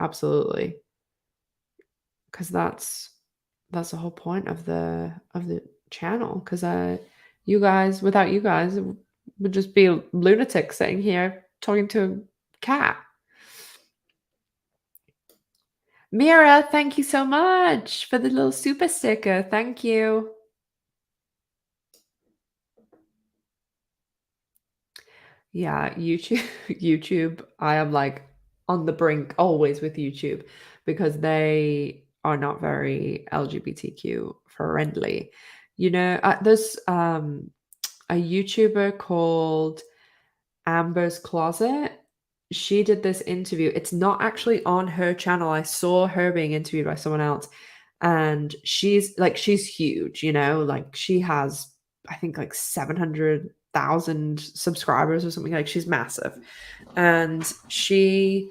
Absolutely, because that's the whole point of the channel. Because you guys, without you guys, it would just be lunatics sitting here talking to a cat. Mira, thank you so much for the little super sticker. Thank you. Yeah, YouTube, YouTube, I am like on the brink always with YouTube because they are not very LGBTQ friendly. There's a YouTuber called Amber's Closet. She did this interview. It's not actually on her channel. I saw her being interviewed by someone else, and she's huge, like she has I think like 700,000 subscribers or something. Like she's massive. And she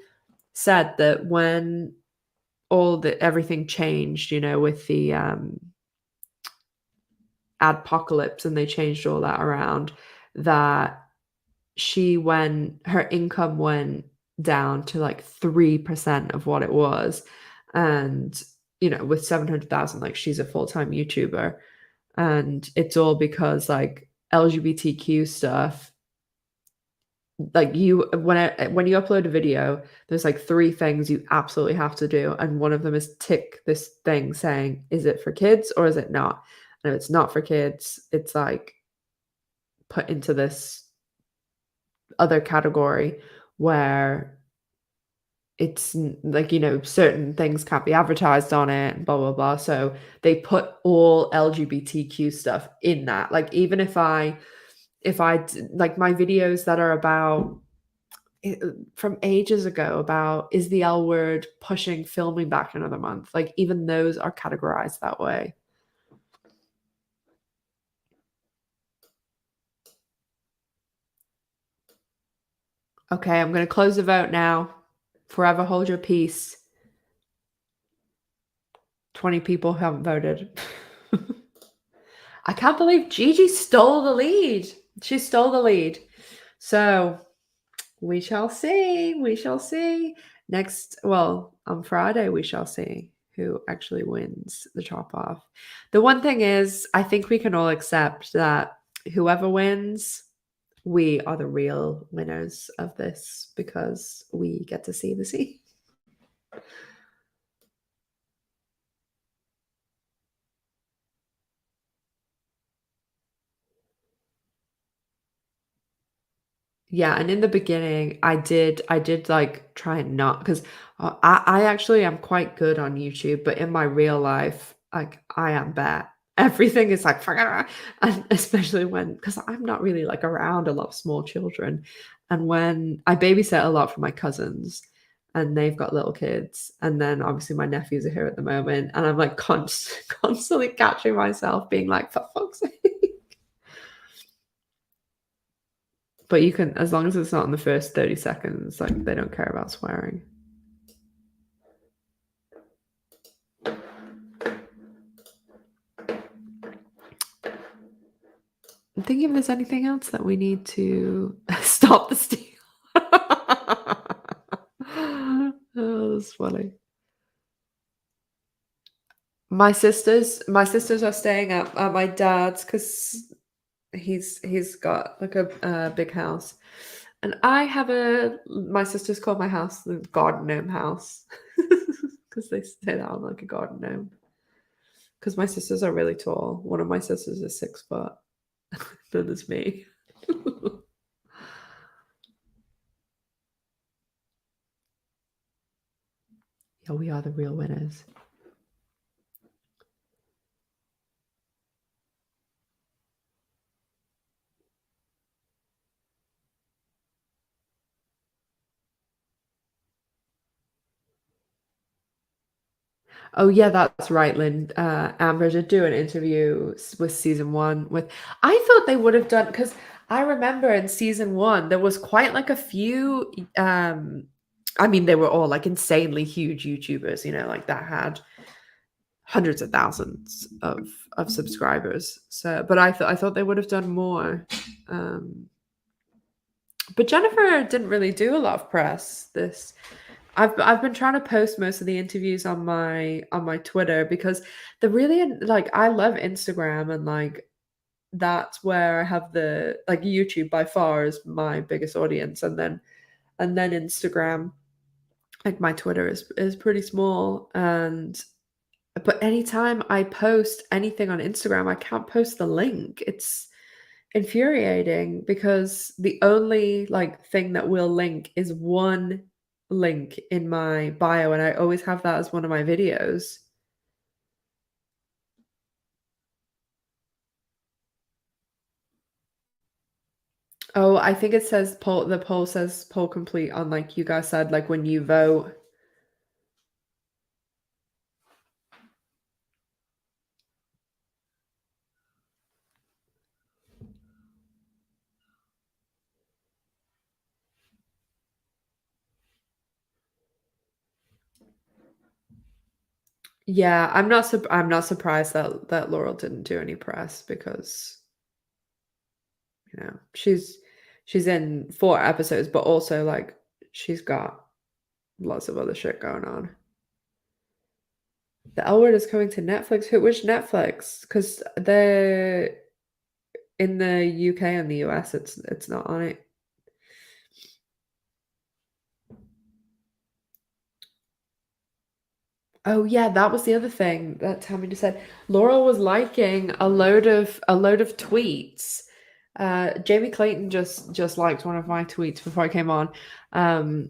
said that when everything changed, with the adpocalypse, and they changed all that around, that her income went down to like 3% of what it was. And, with 700,000, like she's a full-time YouTuber. And it's all because like LGBTQ stuff, like when you upload a video, there's like three things you absolutely have to do. And one of them is tick this thing saying, is it for kids or is it not? And if it's not for kids, it's like put into this other category where it's like, certain things can't be advertised on it and blah blah blah. So they put all LGBTQ stuff in that. Like even like my videos that are about from ages ago about, is the L word pushing filming back another month, like even those are categorized that way. Okay, I'm going to close the vote now. Forever hold your peace. 20 people haven't voted. I can't believe Gigi stole the lead. She stole the lead. So we shall see. We shall see. On Friday, we shall see who actually wins the chop off. The one thing is, I think we can all accept that whoever wins, we are the real winners of this because we get to see the sea. Yeah, and in the beginning, I did like try and not, because I actually am quite good on YouTube, but in my real life, like I am bad. Everything is like, and especially when, because I'm not really like around a lot of small children, and when I babysit a lot for my cousins, and they've got little kids, and then obviously my nephews are here at the moment, and I'm like constantly catching myself being like, for fuck's sake. But you can, as long as it's not in the first 30 seconds, like they don't care about swearing. I'm thinking if there's anything else that we need to stop the steal. Oh, that's funny. My sisters are staying at my dad's because he's got like a big house, and I have my sisters call my house the garden gnome house because they say that I'm like a garden gnome. Because my sisters are really tall. One of my sisters is 6 foot. Then there's me. Yeah, we are the real winners. Oh yeah, that's right, Lynn. Amber did do an interview with season one with. I thought they would have done, because I remember in season one there was quite like a few. I mean, they were all like insanely huge YouTubers, like that had hundreds of thousands of subscribers. So, but I thought they would have done more. Um, but Jennifer didn't really do a lot of press. I've been trying to post most of the interviews on my Twitter, because the really, like, I love Instagram, and like that's where I have the, like, YouTube by far is my biggest audience, and then Instagram, like my Twitter is pretty small. And but anytime I post anything on Instagram, I can't post the link. It's infuriating because the only like thing that will link is one link in my bio, and I always have that as one of my videos. Oh, I think it says the poll says poll complete on, like you guys said, like when you vote. Yeah, I'm not surprised that Laurel didn't do any press because, she's in 4 episodes, but also, like, she's got lots of other shit going on. The L Word is coming to Netflix. Which Netflix? Because they're in the UK and the US, it's not on it. Oh yeah, that was the other thing that Tammy just said. Laurel was liking a load of tweets. Jamie Clayton just liked one of my tweets before I came on,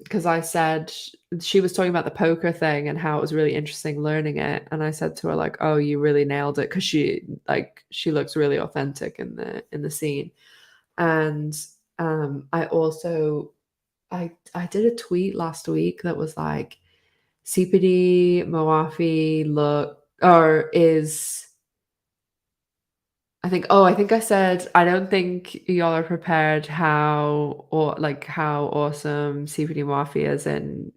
because I said she was talking about the poker thing and how it was really interesting learning it, and I said to her like, "Oh, you really nailed it," because she looks really authentic in the scene, and I also I did a tweet last week that was like CPD Moafi look or is I think I said I don't think y'all are prepared how or like how awesome CPD Moafi is in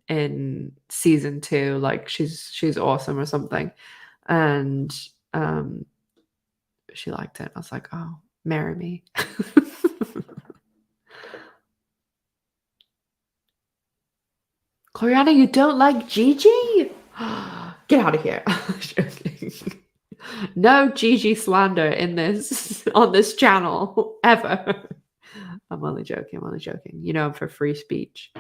season 2. Like she's awesome or something. And um she liked it. I was like, oh, marry me. Coriana, you don't like Gigi? Get out of here. Joking. No Gigi slander in this on this channel ever. I'm only joking. I'm only joking. I'm for free speech.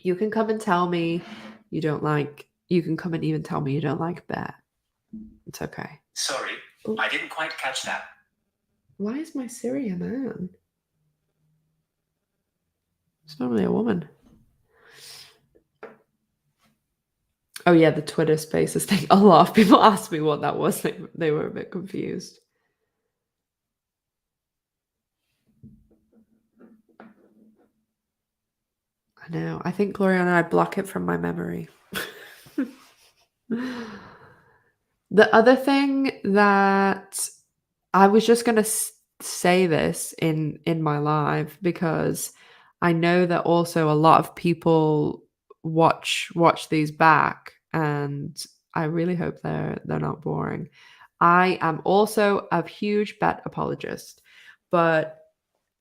You can come and tell me you can come and even tell me you don't like Bette. It's okay. Sorry, I didn't quite catch that. Why is my Siri a man? It's normally a woman. Oh yeah, the Twitter Spaces thing. A lot of people asked me what that was. They were a bit confused. I know. I think Gloriana, I block it from my memory. The other thing that I was just gonna say this in my live because I know that also a lot of people watch these back, and I really hope they're not boring. I am also a huge Bet apologist, but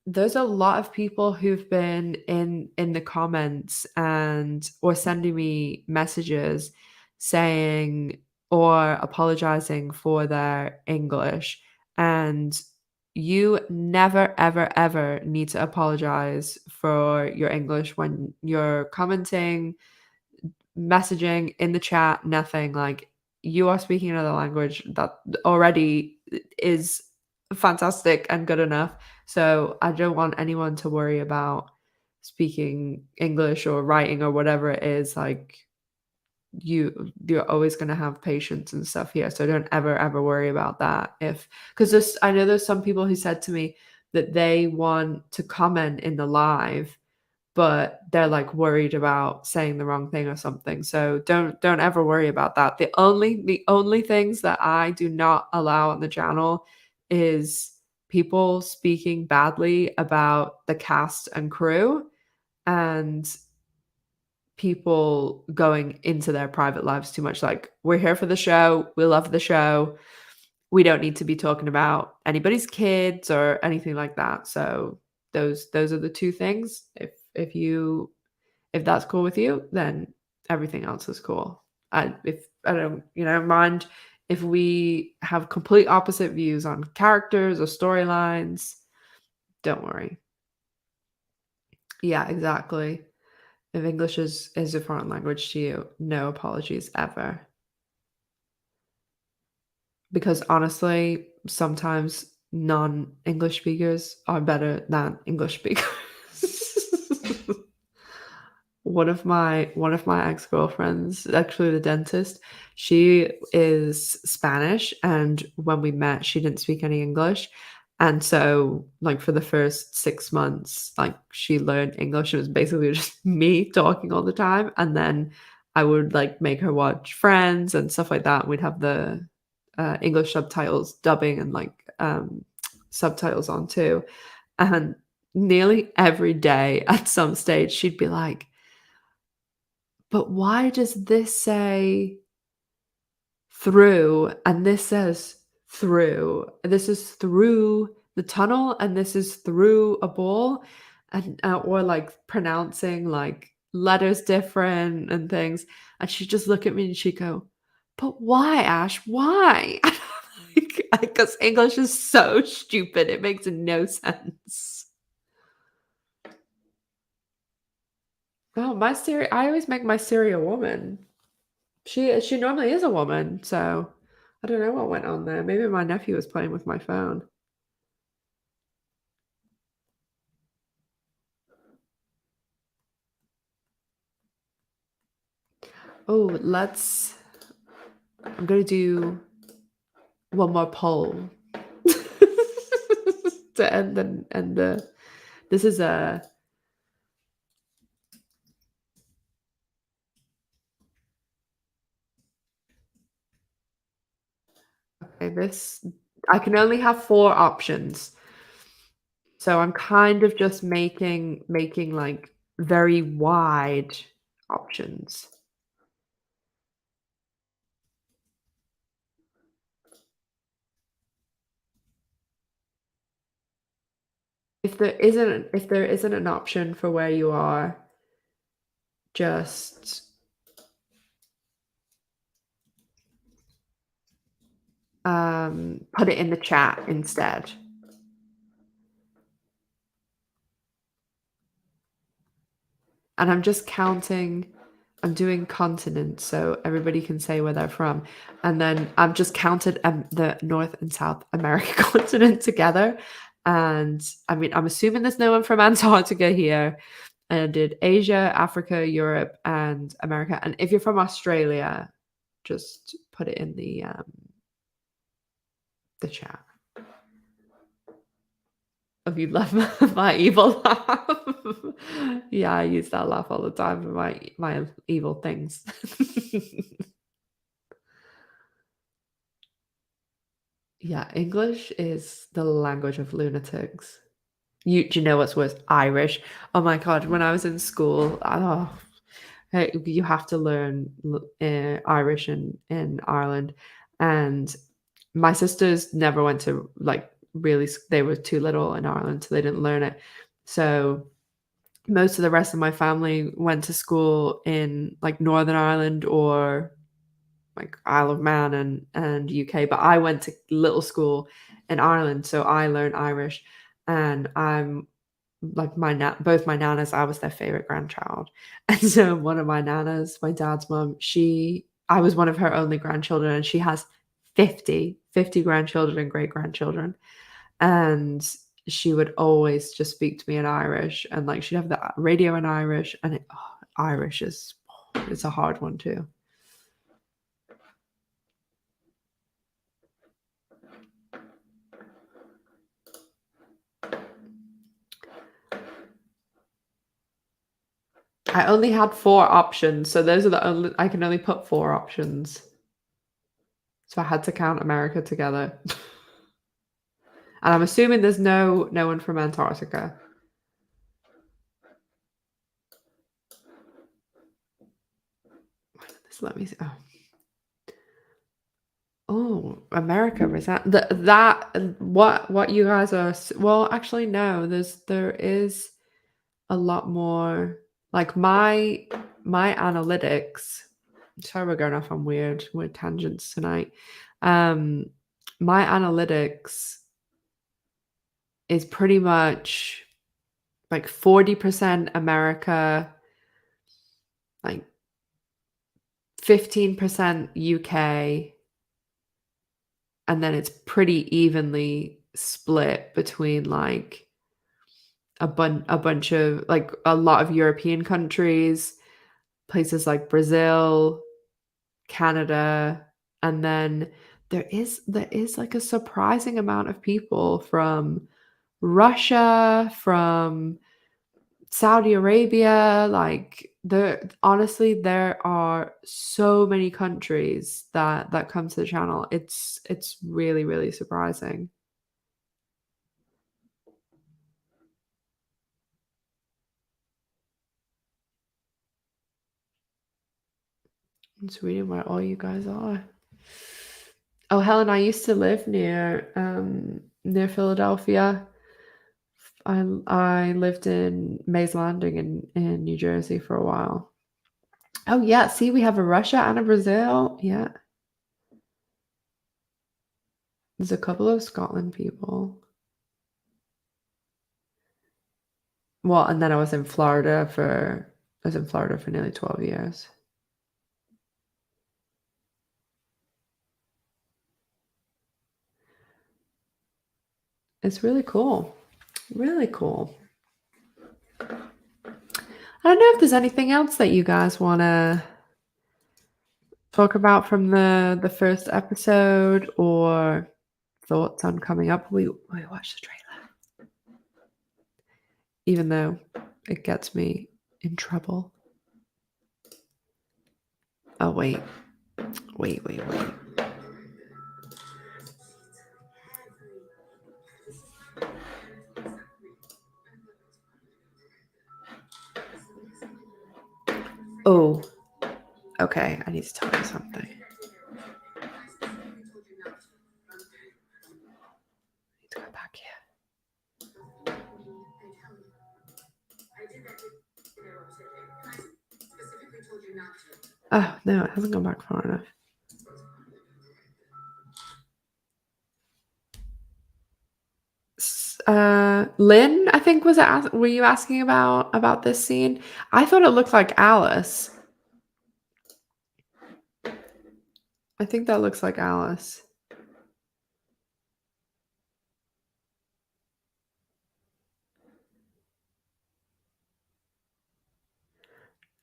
there's a lot of people who've been in the comments and or sending me messages saying or apologizing for their English, and you never ever ever need to apologize for your English when you're commenting, messaging in the chat, nothing. Like, you are speaking another language that already is fantastic and good enough. So I don't want anyone to worry about speaking English or writing or whatever it is. Like, you're always going to have patience and stuff here, so don't ever worry about that. If Because I know there's some people who said to me that they want to comment in the live, but they're like worried about saying the wrong thing or something. So don't ever worry about that. The only things that I do not allow on the channel is people speaking badly about the cast and crew, and people going into their private lives too much. Like, we're here for the show, we love the show, we don't need to be talking about anybody's kids or anything like that. So those are the two things. If that's cool with you, then everything else is cool. If I don't, mind if we have complete opposite views on characters or storylines, don't worry. Yeah, exactly. If English is a foreign language to you, no apologies ever. Because honestly, sometimes non-English speakers are better than English speakers. One of my ex-girlfriends, actually the dentist, she is Spanish, and when we met, she didn't speak any English. And so, like, for the first 6 months, like, she learned English. It was basically just me talking all the time, and then I would, like, make her watch Friends and stuff like that. We'd have the, English subtitles, dubbing, and, like, subtitles on too. And nearly every day at some stage, she'd be like, "But why does this say through, and this says through. This is through the tunnel, and this is through a ball, and or like pronouncing like letters different and things. And she just look at me and she go, "But why, Ash? Why?" Because English is so stupid. It makes no sense. Oh, my Siri. I always make my Siri a woman. She normally is a woman, so I don't know what went on there. Maybe my nephew was playing with my phone. Oh, I'm gonna do one more poll to end the. This is a okay. This I can only have 4 options, so I'm kind of just making like very wide options. If there isn't an option for where you are, just put it in the chat instead. And I'm just counting. I'm doing continents so everybody can say where they're from. And then I've just counted the North and South America continent together. And I mean, I'm assuming there's no one from Antarctica here. And I did Asia, Africa, Europe, and America. And if you're from Australia, just put it in the chat. If you love my evil laugh. Yeah, I use that laugh all the time for my evil things. Yeah, English is the language of lunatics. Do you know what's worse? Irish. Oh my god, when I was in school, hey, you have to learn Irish in Ireland, and my sisters never went to like really. They were too little in Ireland, so they didn't learn it. So most of the rest of my family went to school in like Northern Ireland or like Isle of Man and UK, but I went to little school in Ireland, so I learned Irish, and I'm like both my nanas, I was their favorite grandchild, and so one of my nanas, my dad's mom, I was one of her only grandchildren, and she has 50 grandchildren and great grandchildren, and she would always just speak to me in Irish, and like she'd have the radio in Irish, and Irish is it's a hard one too. I only had 4 options, so those are the only I can only put 4 options. So I had to count America together. And I'm assuming there's no one from Antarctica. Just let me see. Oh, America is that what you guys are well, actually no, there is a lot more like my analytics. Sorry, we're going off on weird tangents tonight. My analytics is pretty much like 40% America, like 15% UK, and then it's pretty evenly split between like a bunch of like a lot of European countries, places like Brazil, Canada, and then there is like a surprising amount of people from Russia, from Saudi Arabia, like there are so many countries that come to the channel. It's really, really surprising. I'm just reading where all you guys are. Oh, Helen, I used to live near Philadelphia. I lived in Mays Landing in New Jersey for a while. Oh yeah, see, we have a Russia and a Brazil. Yeah, there's a couple of Scotland people. Well, and then I was in Florida for nearly 12 years. It's really cool. Really cool. I don't know if there's anything else that you guys want to talk about from the first episode or thoughts on coming up. We watched the trailer, even though it gets me in trouble. Oh wait. Oh, okay. I need to tell you something. I need to go back here. Oh no, it hasn't gone back far enough. Lynn, I think were you asking about this scene? I thought it looked like Alice. I think that looks like Alice.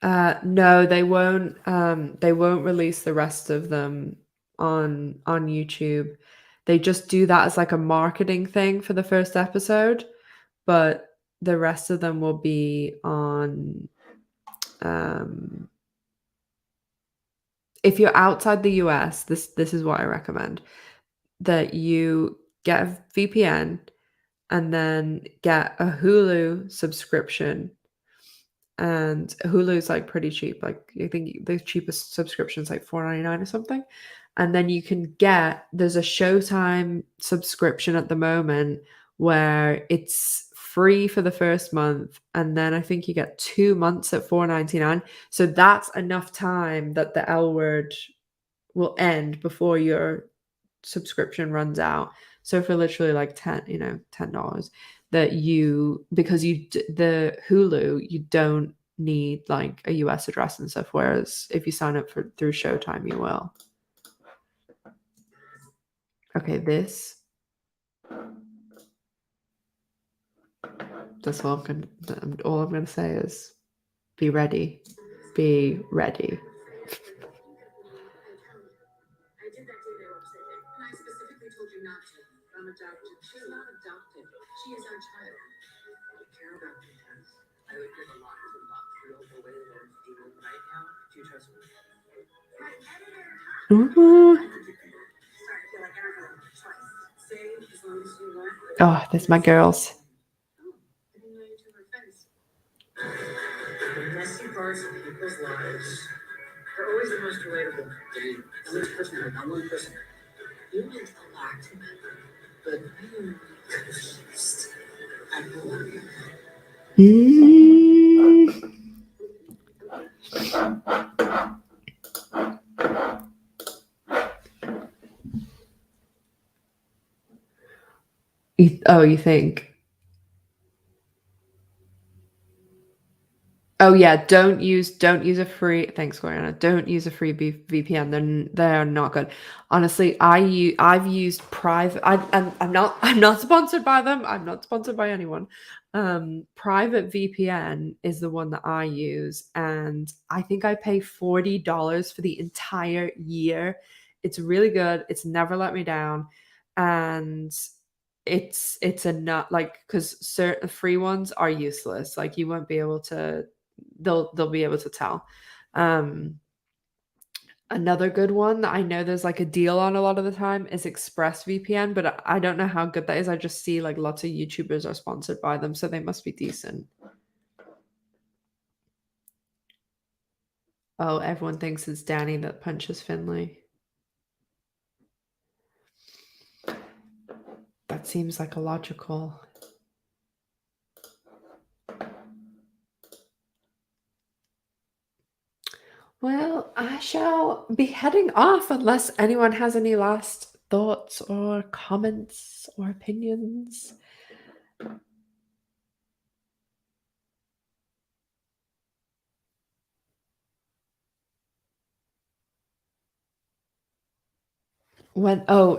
No, they won't. They won't release the rest of them on YouTube. They just do that as like a marketing thing for the first episode, but the rest of them will be on. If you're outside the US, this is what I recommend: that you get a VPN and then get a Hulu subscription. And Hulu's like pretty cheap. Like I think the cheapest subscription is like $4.99 or something. And then you can there's a Showtime subscription at the moment where it's free for the first month. And then I think you get 2 months at $4.99. So that's enough time that the L word will end before your subscription runs out. So for literally like $10, that because the Hulu, you don't need like a US address and stuff. Whereas if you sign up through Showtime, you will. Okay, that's all I'm gonna say is be ready. Be ready. Ooh. Oh, there's my girls. The messy parts of people's lives are always the most relatable. Not one person, not one person. You meant a lot to me, but I'm confused. I love you. You think? Oh yeah, don't use a free. Thanks, Gloriana. Don't use a free VPN. They're not good. Honestly, I've used private. I'm not sponsored by them. I'm not sponsored by anyone. Private VPN is the one that I use, and I think I pay $40 for the entire year. It's really good. It's never let me down, and it's a not like because certain free ones are useless. Like you won't be able to they'll be able to tell. Um, Another good one that I know there's like a deal on a lot of the time is ExpressVPN, but I don't know how good that is. I just see like lots of YouTubers are sponsored by them, so they must be decent. Oh, everyone thinks it's Danny that punches Finley. That seems like a logical. Well, I shall be heading off unless anyone has any last thoughts or comments or opinions.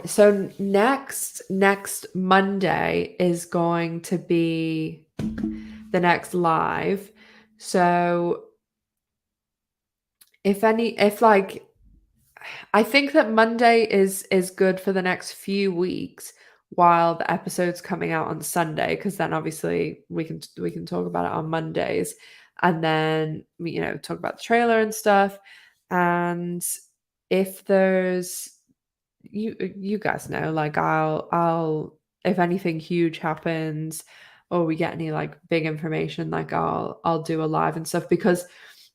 So next Monday is going to be the next live. So if like I think that Monday is good for the next few weeks while the episode's coming out on Sunday, because then obviously we can talk about it on Mondays, and then talk about the trailer and stuff. And if there's you guys know, like I'll if anything huge happens or we get any like big information, like I'll do a live and stuff, because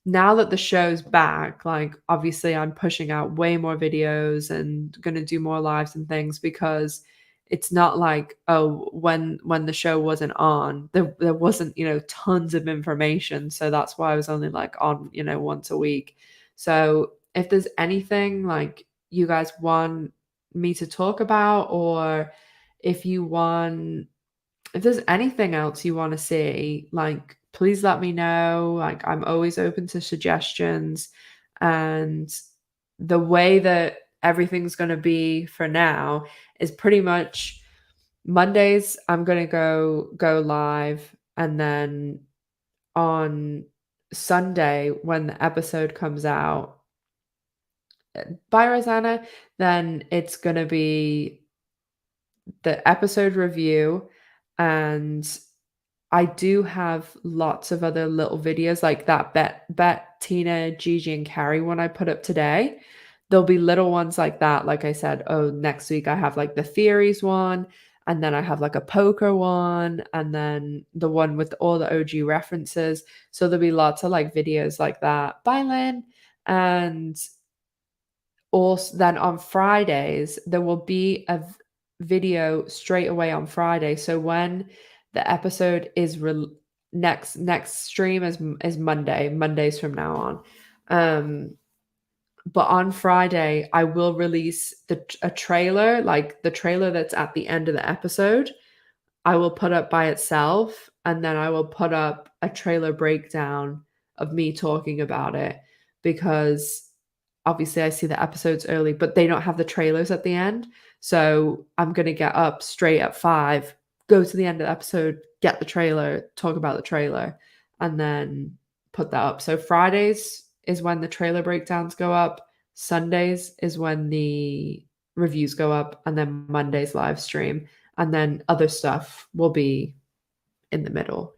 now that the show's back, like obviously I'm pushing out way more videos and gonna do more lives and things, because it's not like, oh, when the show wasn't on, there wasn't, tons of information. So that's why I was only like on, once a week. So if there's anything like you guys want me to talk about, or if you want if there's anything else you want to see, like please let me know. Like I'm always open to suggestions. And the way that everything's going to be for now is pretty much Mondays I'm going to go live, and then on Sunday when the episode comes out by Rosanna, then it's going to be the episode review. And I do have lots of other little videos like that Bet, Tina, Gigi, and Carrie one I put up today. There'll be little ones like that. Like I said, oh, next week I have like the theories one, and then I have like a poker one, and then the one with all the OG references. So there'll be lots of like videos like that. Bye, Lynn. And also then on Fridays, there will be a video straight away on Friday. So when the episode is next stream is Mondays from now on. But on Friday I will release a trailer, like the trailer that's at the end of the episode. I will put up by itself, and then I will put up a trailer breakdown of me talking about it, because obviously I see the episodes early, but they don't have the trailers at the end. So I'm going to get up straight at 5, go to the end of the episode, get the trailer, talk about the trailer, and then put that up. So Fridays is when the trailer breakdowns go up. Sundays is when the reviews go up, and then Monday's live stream. And then other stuff will be in the middle,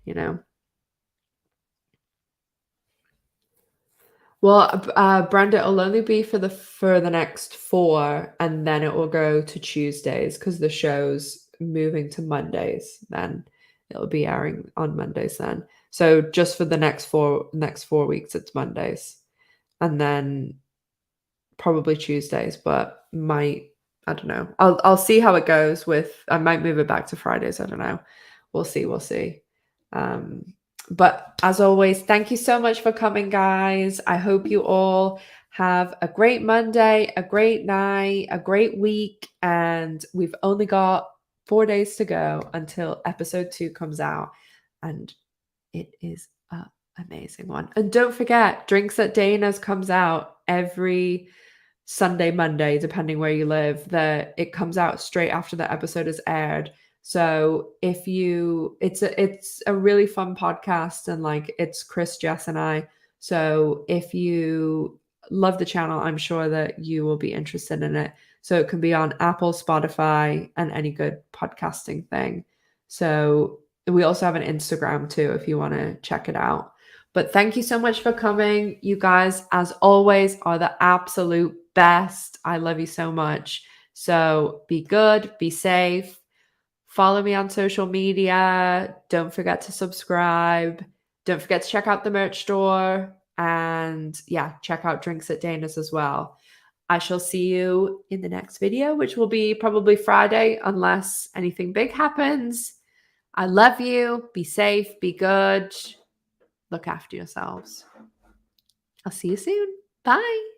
Well, Brenda, it'll only be for the next 4, and then it will go to Tuesdays because the show's moving to Mondays. Then it'll be airing on Mondays then. So just for the next 4 weeks, it's Mondays, and then probably Tuesdays, but I don't know. I'll see how it goes with. I might move it back to Fridays. I don't know. We'll see. But as always, thank you so much for coming, guys. I hope you all have a great Monday, a great night, a great week, and we've only got 4 days to go until episode 2 comes out, and it is an amazing one. And don't forget, Drinks at Dana's comes out every Sunday, Monday, depending where you live. It comes out straight after the episode is aired. So it's a really fun podcast, and like it's Chris, Jess, and I. So if you love the channel, I'm sure that you will be interested in it. So it can be on Apple, Spotify, and any good podcasting thing. So we also have an Instagram too, if you want to check it out. But thank you so much for coming. You guys, as always, are the absolute best. I love you so much. So be good, be safe. Follow me on social media. Don't forget to subscribe. Don't forget to check out the merch store. And yeah, check out Drinks at Dana's as well. I shall see you in the next video, which will be probably Friday, unless anything big happens. I love you. Be safe. Be good. Look after yourselves. I'll see you soon. Bye.